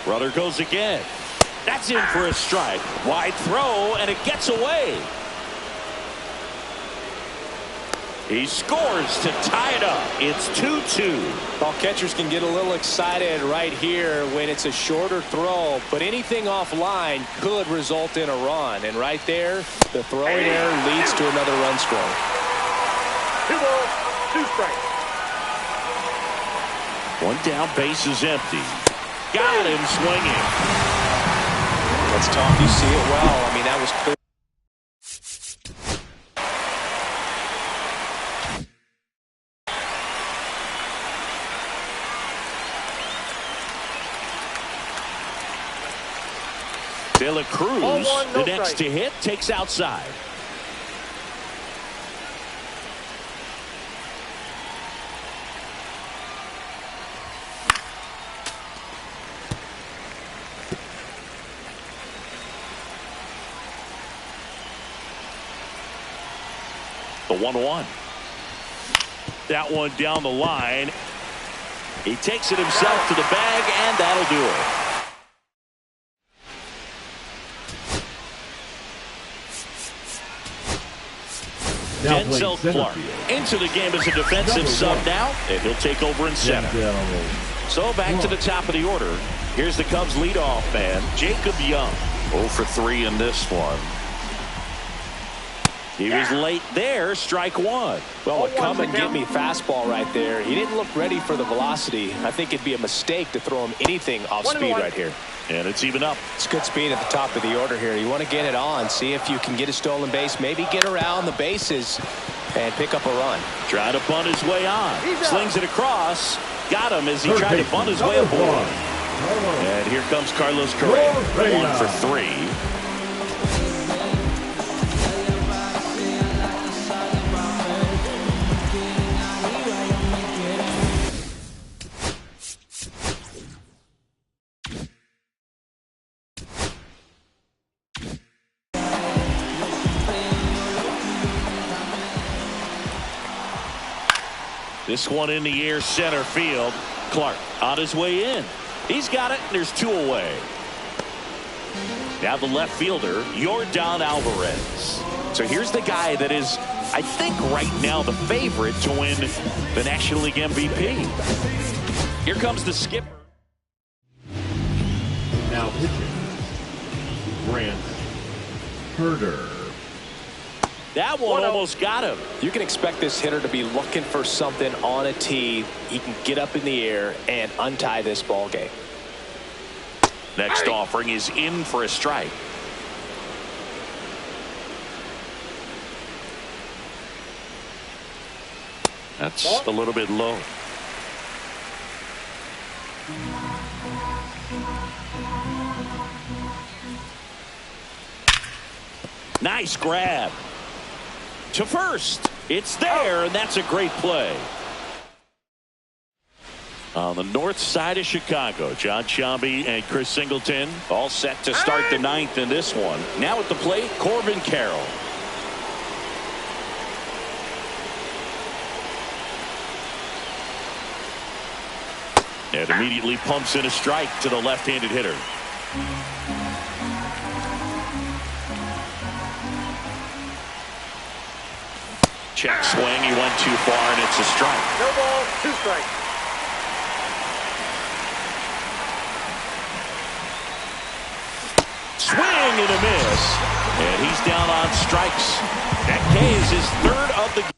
Runner goes again. That's in for a strike. Wide throw, and it gets away. He scores to tie it up. It's 2-2. Well, catchers can get a little excited right here when it's a shorter throw, but anything offline could result in a run. And right there, the throwing error leads to another run score. 2 balls, 2 strikes. One down, base is empty. Got him swinging. That's tough. You see it well. I mean, that was clear. De La Cruz, the next to hit, takes outside. The 1-1. That one down the line. He takes it himself to the bag, and that'll do it. Denzel Clark into the game as a defensive sub now, and he'll take over in center. So back to the top of the order. Here's the Cubs leadoff man, Jacob Young. 0 for 3 in this one. He was late there, strike 1. Well, a come and get me fastball right there. He didn't look ready for the velocity. I think it'd be a mistake to throw him anything off speed right here. And it's even up. It's good speed at the top of the order here. You want to get it on, see if you can get a stolen base, maybe get around the bases and pick up a run. Try to bunt his way on. Slings it across. Got him as he tried to bunt his way aboard. And here comes Carlos Correa. 1 for 3. This one in the air, center field. Clark on his way in. He's got it, and there's 2 away. Now the left fielder, Yordan Alvarez. So here's the guy that is, I think, right now the favorite to win the National League MVP. Here comes the skipper. Now pitching, Grant Herder. That one almost got him. You can expect this hitter to be looking for something on a tee. He can get up in the air and untie this ball game. Next offering is in for a strike. That's a little bit low. Nice grab. To first. It's there, and that's a great play. On the north side of Chicago, John Sciambi and Chris Singleton all set to start the 9th in this one. Now at the plate, Corbin Carroll. And immediately pumps in a strike to the left-handed hitter. Check swing. He went too far, and it's a strike. No ball, 2 strikes. Swing and a miss. And he's down on strikes. That K is his 3rd of the game.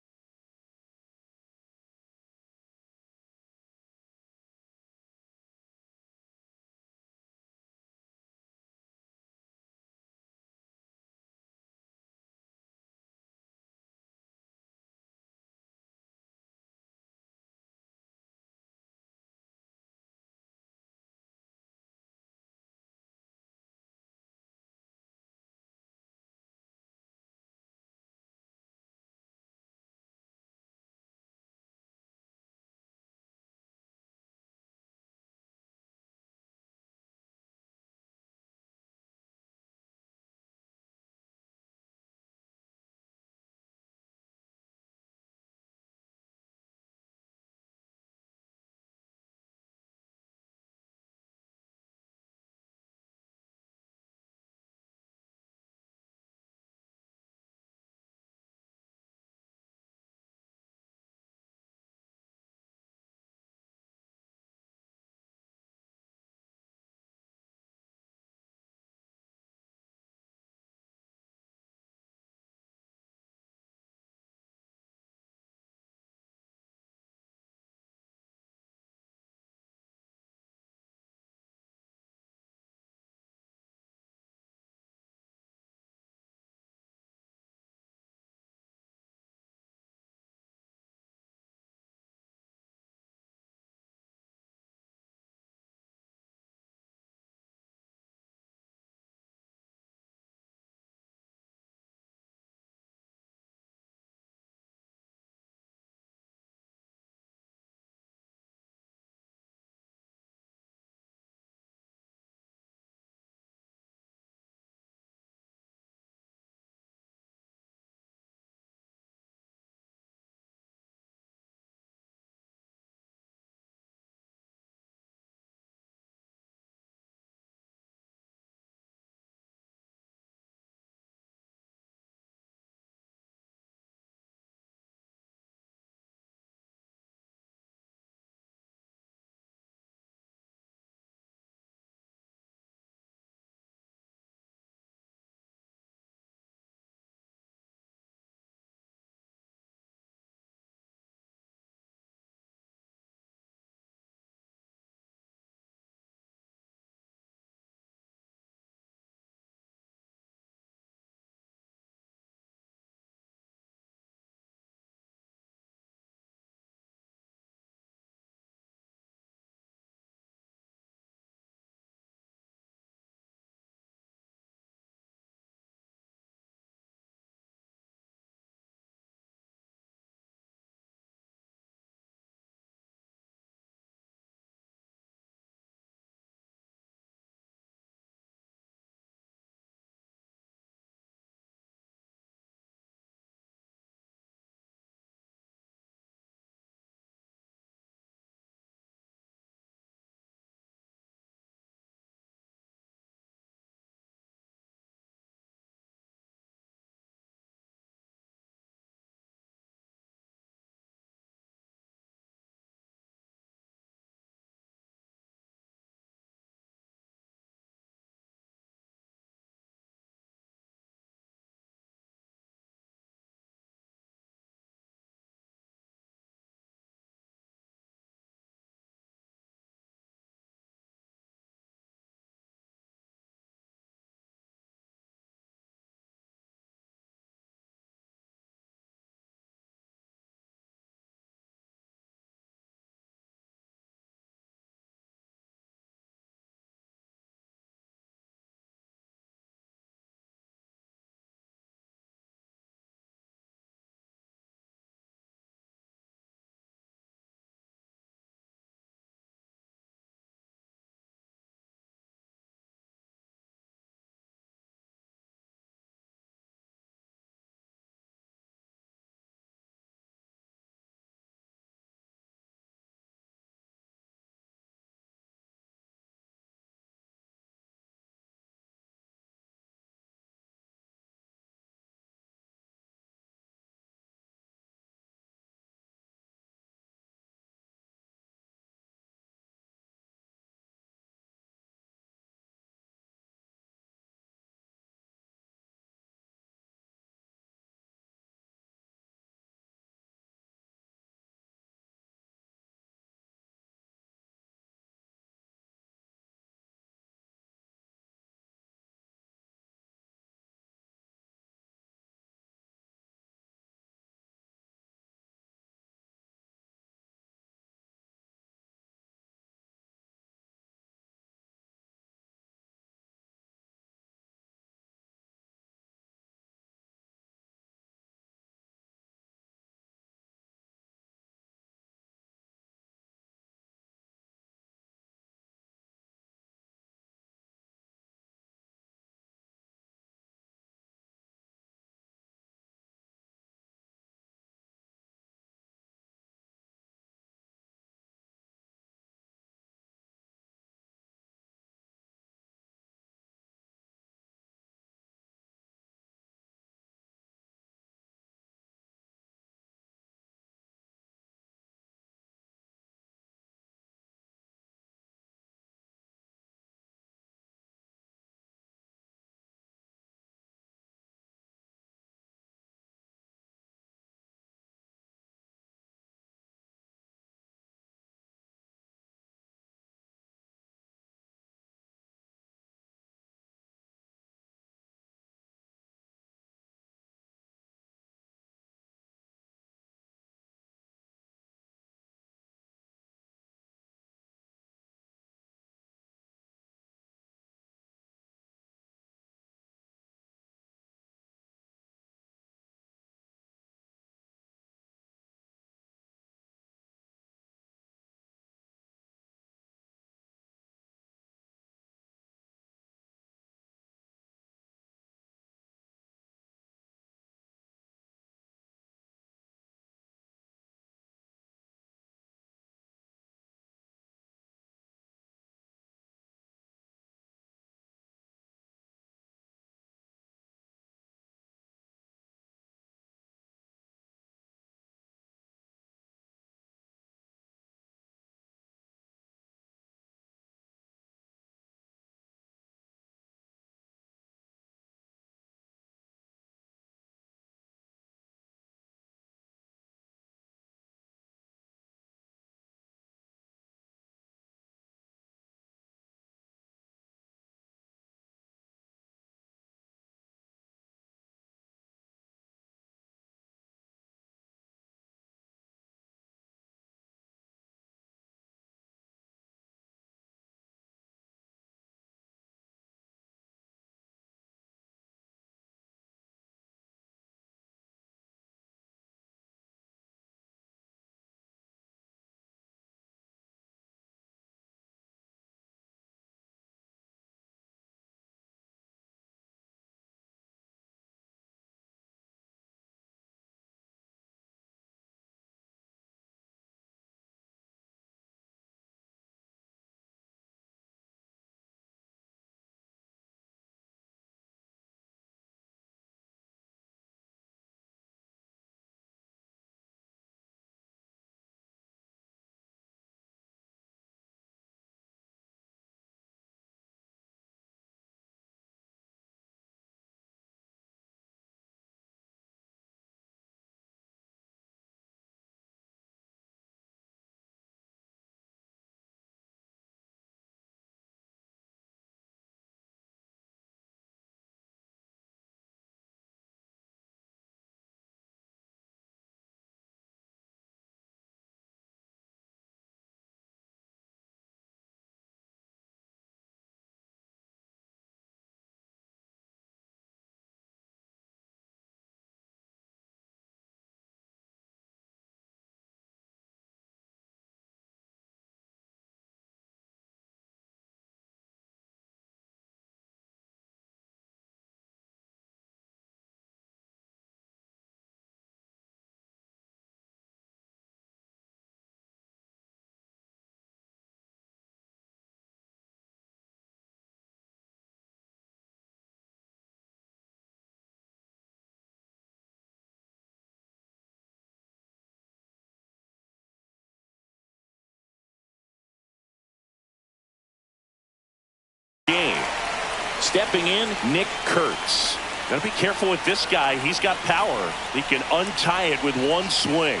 stepping in, Nick Kurtz. Got to be careful with this guy. He's got power. He can untie it with one swing.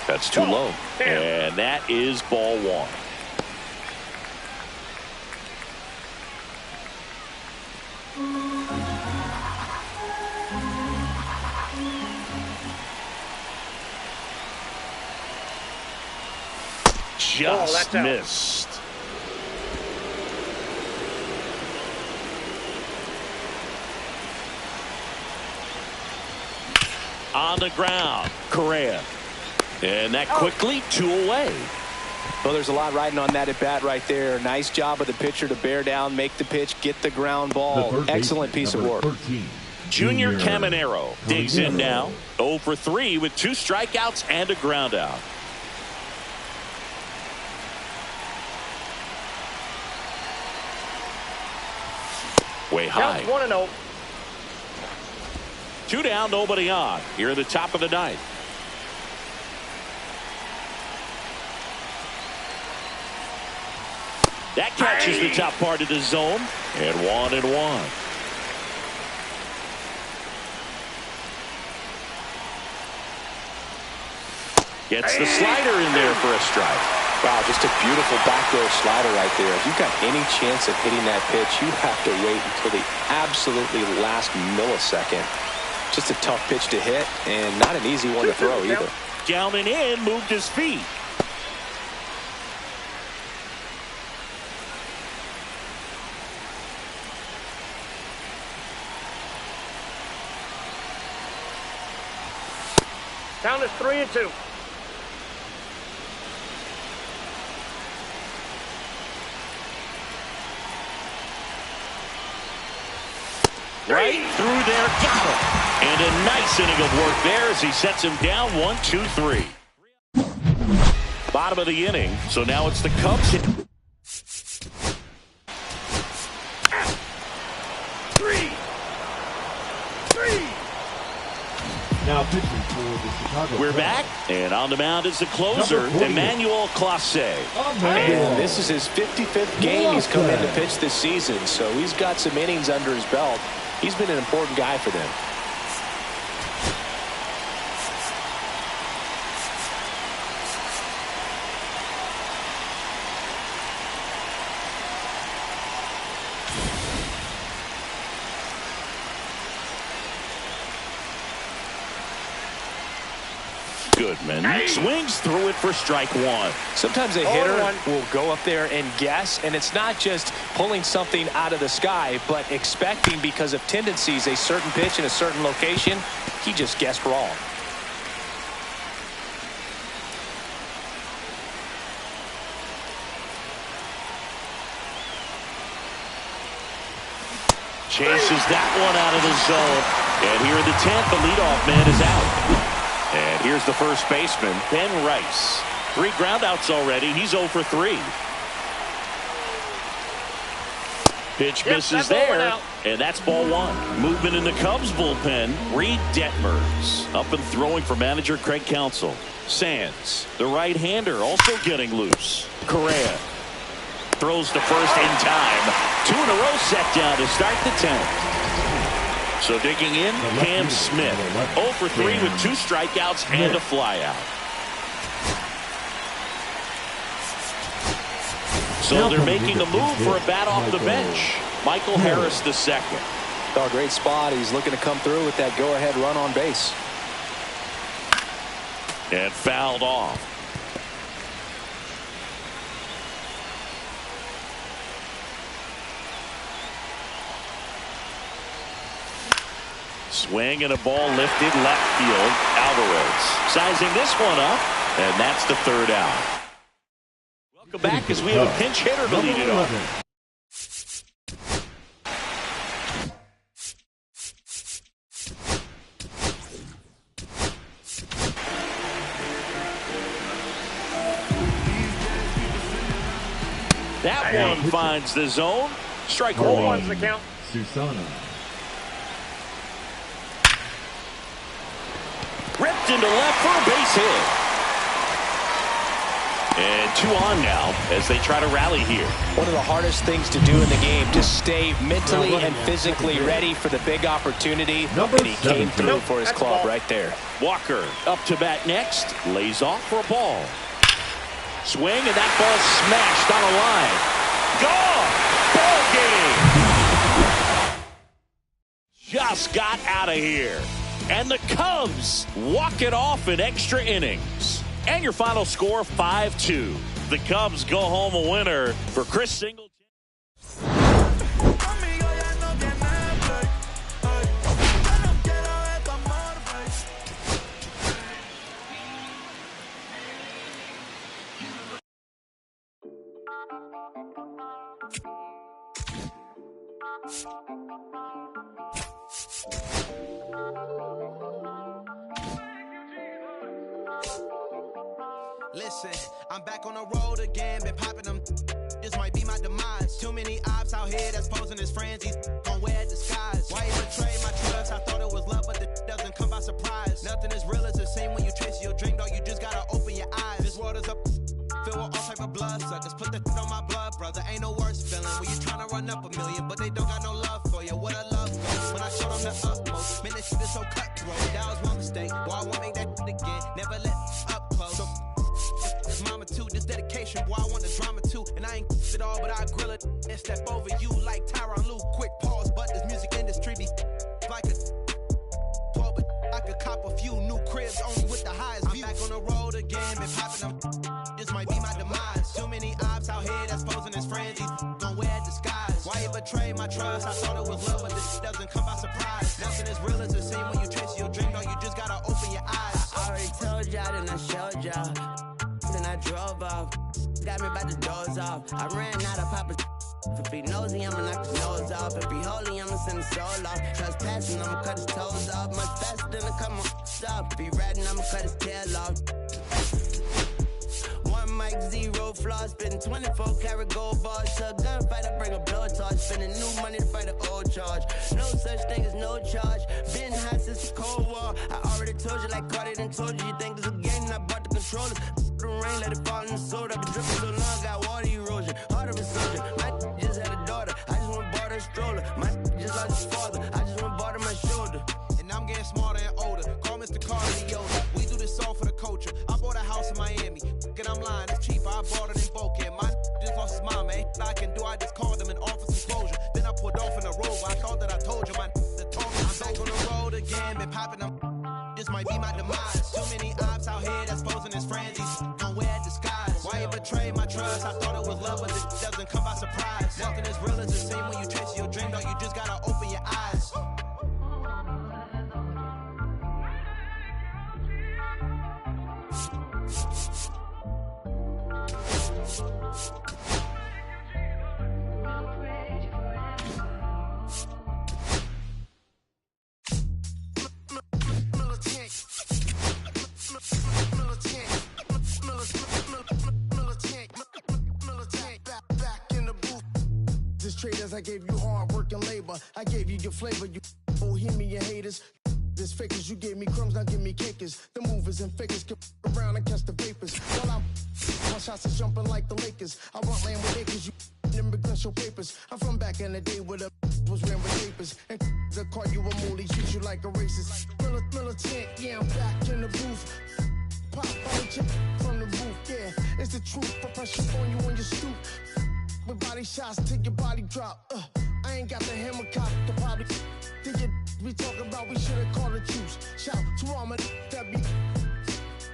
That's too low. And that is ball one. Just missed. On the ground, Correa. And that quickly, 2 away. Well, there's a lot riding on that at bat right there. Nice job of the pitcher to bear down, make the pitch, get the ground ball. Excellent piece of work. 13, Junior Caminero digs in now. 0 for 3 with 2 strikeouts and a ground out. Way high. 1-0. 2 down, nobody on. Here in the top of the ninth. That catches the top part of the zone. And 1-1. Gets the slider in there for a strike. Wow, just a beautiful backdoor slider right there. If you've got any chance of hitting that pitch, you have to wait until the absolutely last millisecond. Just a tough pitch to hit, and not an easy one to throw either. Down and in, moved his feet. Count is 3-2. Right through there, got him. And a nice inning of work there as he sets him down 1-2-3. Bottom of the inning, so now it's the Cubs. 3. Now pitching for the Chicago We're Cubs. back, and on the mound is the closer, Emmanuel Clase. And this is his 55th game he's come in to pitch this season, so he's got some innings under his belt. He's been an important guy for them. Goodman swings through it for strike one. Sometimes a hitter will go up there and guess, and it's not just pulling something out of the sky, but expecting because of tendencies a certain pitch in a certain location. He just guessed wrong. Chases that one out of the zone. And here in the 10th, the leadoff man is out. And here's the first baseman, Ben Rice. 3 groundouts already. He's 0 for 3. Pitch misses there. And that's ball one. Movement in the Cubs bullpen. Reed Detmers up and throwing for manager Craig Counsell. Sands, the right-hander, also getting loose. Correa throws to first in time. 2 in a row set down to start the 10th. So digging in, Cam Smith. 0 for 3 with 2 strikeouts and a flyout. So they're making a move for a bat off the bench. Michael Harris II. Oh, great spot. He's looking to come through with that go-ahead run on base. And fouled off. Swing and a ball lifted left field. Alvarez sizing this one up, and that's the 3rd out. Welcome back as we have a pinch hitter to lead it off. That one finds the zone. Strike one. The count. Susana. Ripped into left for a base hit. And 2 on now as they try to rally here. One of the hardest things to do in the game, just stay mentally and physically ready for the big opportunity. And he came through for his club right there. Walker up to bat next. Lays off for a ball. Swing, and that ball smashed on a line. Gone! Ball game! Just got out of here. And the Cubs walk it off in extra innings. And your final score, 5-2. The Cubs go home a winner for Chris Singleton. Listen, I'm back on the road again, been popping them. This might be my demise. Too many ops out here that's posing as friends. These gon' wear disguise. Why you betray my trust? I thought it was love, but the doesn't come by surprise. Nothing as real as the same when you chase your dream, dog. You just gotta open your eyes. This world is up, filled with all type of blood suckers. Put the on my blood, brother. Ain't no worse feeling when you tryna run up a million, but they don't got no love for you. What a love goes when I showed them the utmost. Man, this shit is so cutthroat. That was one mistake. Boy, I won't make that again. Never let up close. So, mama too, this dedication, boy, I want the drama too. And I ain't it all, but I grill it and step over you like Tyronn Lue. Quick pause, but this music industry be like a but I could cop a few new cribs only with the highest view. I'm back on the road again, been popping them. This might be my demise. Too many ops out here that's posing as friends. These gon' wear disguise. Why you betray my trust? I thought it was love, but this doesn't come by surprise. Nothing as real as the same when you chase your dream, dog. You just gotta open your eyes. I already told y'all, then I showed y'all. Then I drove off. Got me by the doors off. I ran out of Papa. If it be nosy, I'ma knock his nose off. If it be holy, I'ma send his soul off. Trespassing, I'ma cut his toes off. Much faster than a come on stop. If he ratting, I'ma cut his tail off. One mic, 0 flaws. Spitting 24 karat gold bars. To a gunfight, I bring a blowtorch. Spending new money to fight an old charge. No such thing as no charge. Been hot since the Cold War. I already told you, like Cardi done told you. You think it's a game, and I bought the controllers. The rain, let it fall in the soda. I've been dripping so long, got water erosion. Heart of a soldier. My just had a daughter. I just went bought her a stroller. My just lost his father. I just went bought her my shoulder. And I'm getting smarter and older. Call Mr. Carter Yoda. We do this all for the culture. I bought a house in Miami. And I'm lying, it's cheaper. I bought it in Boca. My just lost his mama. Ain't I can do. I just called them and offered some closure. Then I pulled off in a Rover. I thought that I told you. My the talk. I'm back on the road again. Been popping them. This might be my demise. Too many ops out here that's posing as friends. These gon' wear disguise. Why you betray my trust? I thought it was love, but it doesn't come by surprise. Nothing as real as the same when you chase your dream, dog. You just gotta open your eyes. Traders, I gave you hard work and labor. I gave you your flavor, you bohemian haters. This fakers, you gave me crumbs, now give me kickers. The movers and fakers can around and catch the vapors. While I'm my shots are jumping like the Lakers. I want land with acres, you immigrants show papers. I'm from back in the day where the was wearing papers. And they'll call you a moolie, treat you like a racist. Militant, yeah, I'm back in the booth. Pop on the chip from the roof, yeah. It's the truth, put pressure on you when you stoop. With body shots till your body drop. I ain't got the hammer cock to probably think it we talk about. We should've called a truce. Shout to all my that be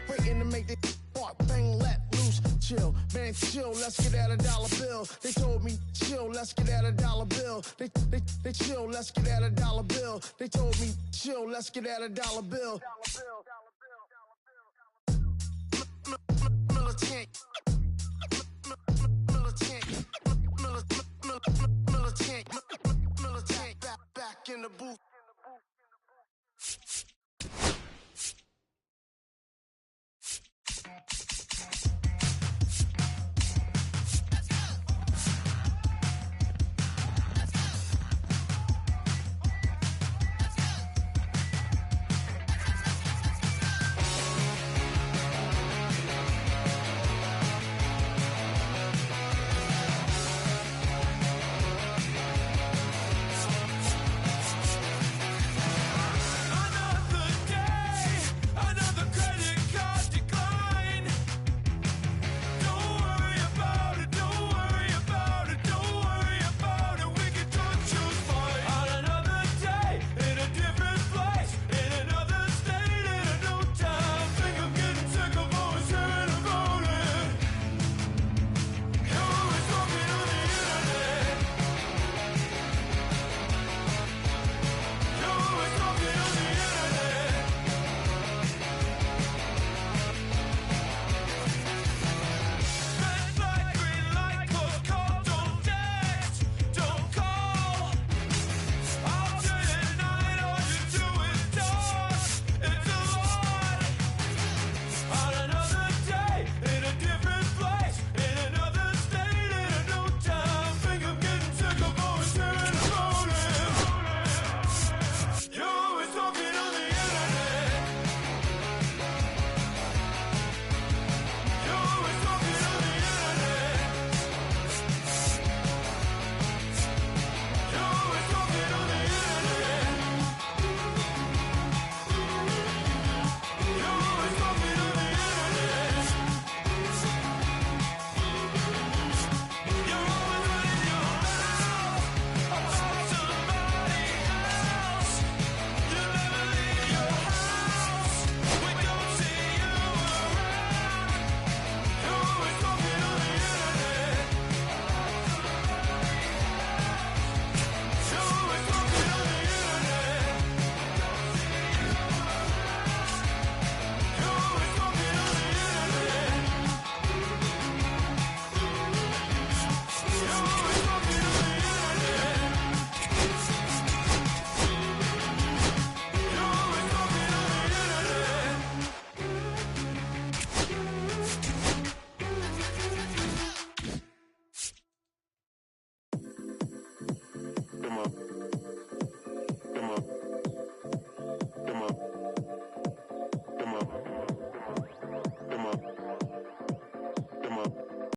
waiting to make the spark bang let loose. Chill, man, chill. Let's get at $1 bill. They told me chill. Let's get at $1 bill. They chill. Let's get at $1 bill. They told me chill. Let's get at $1 bill. Militant.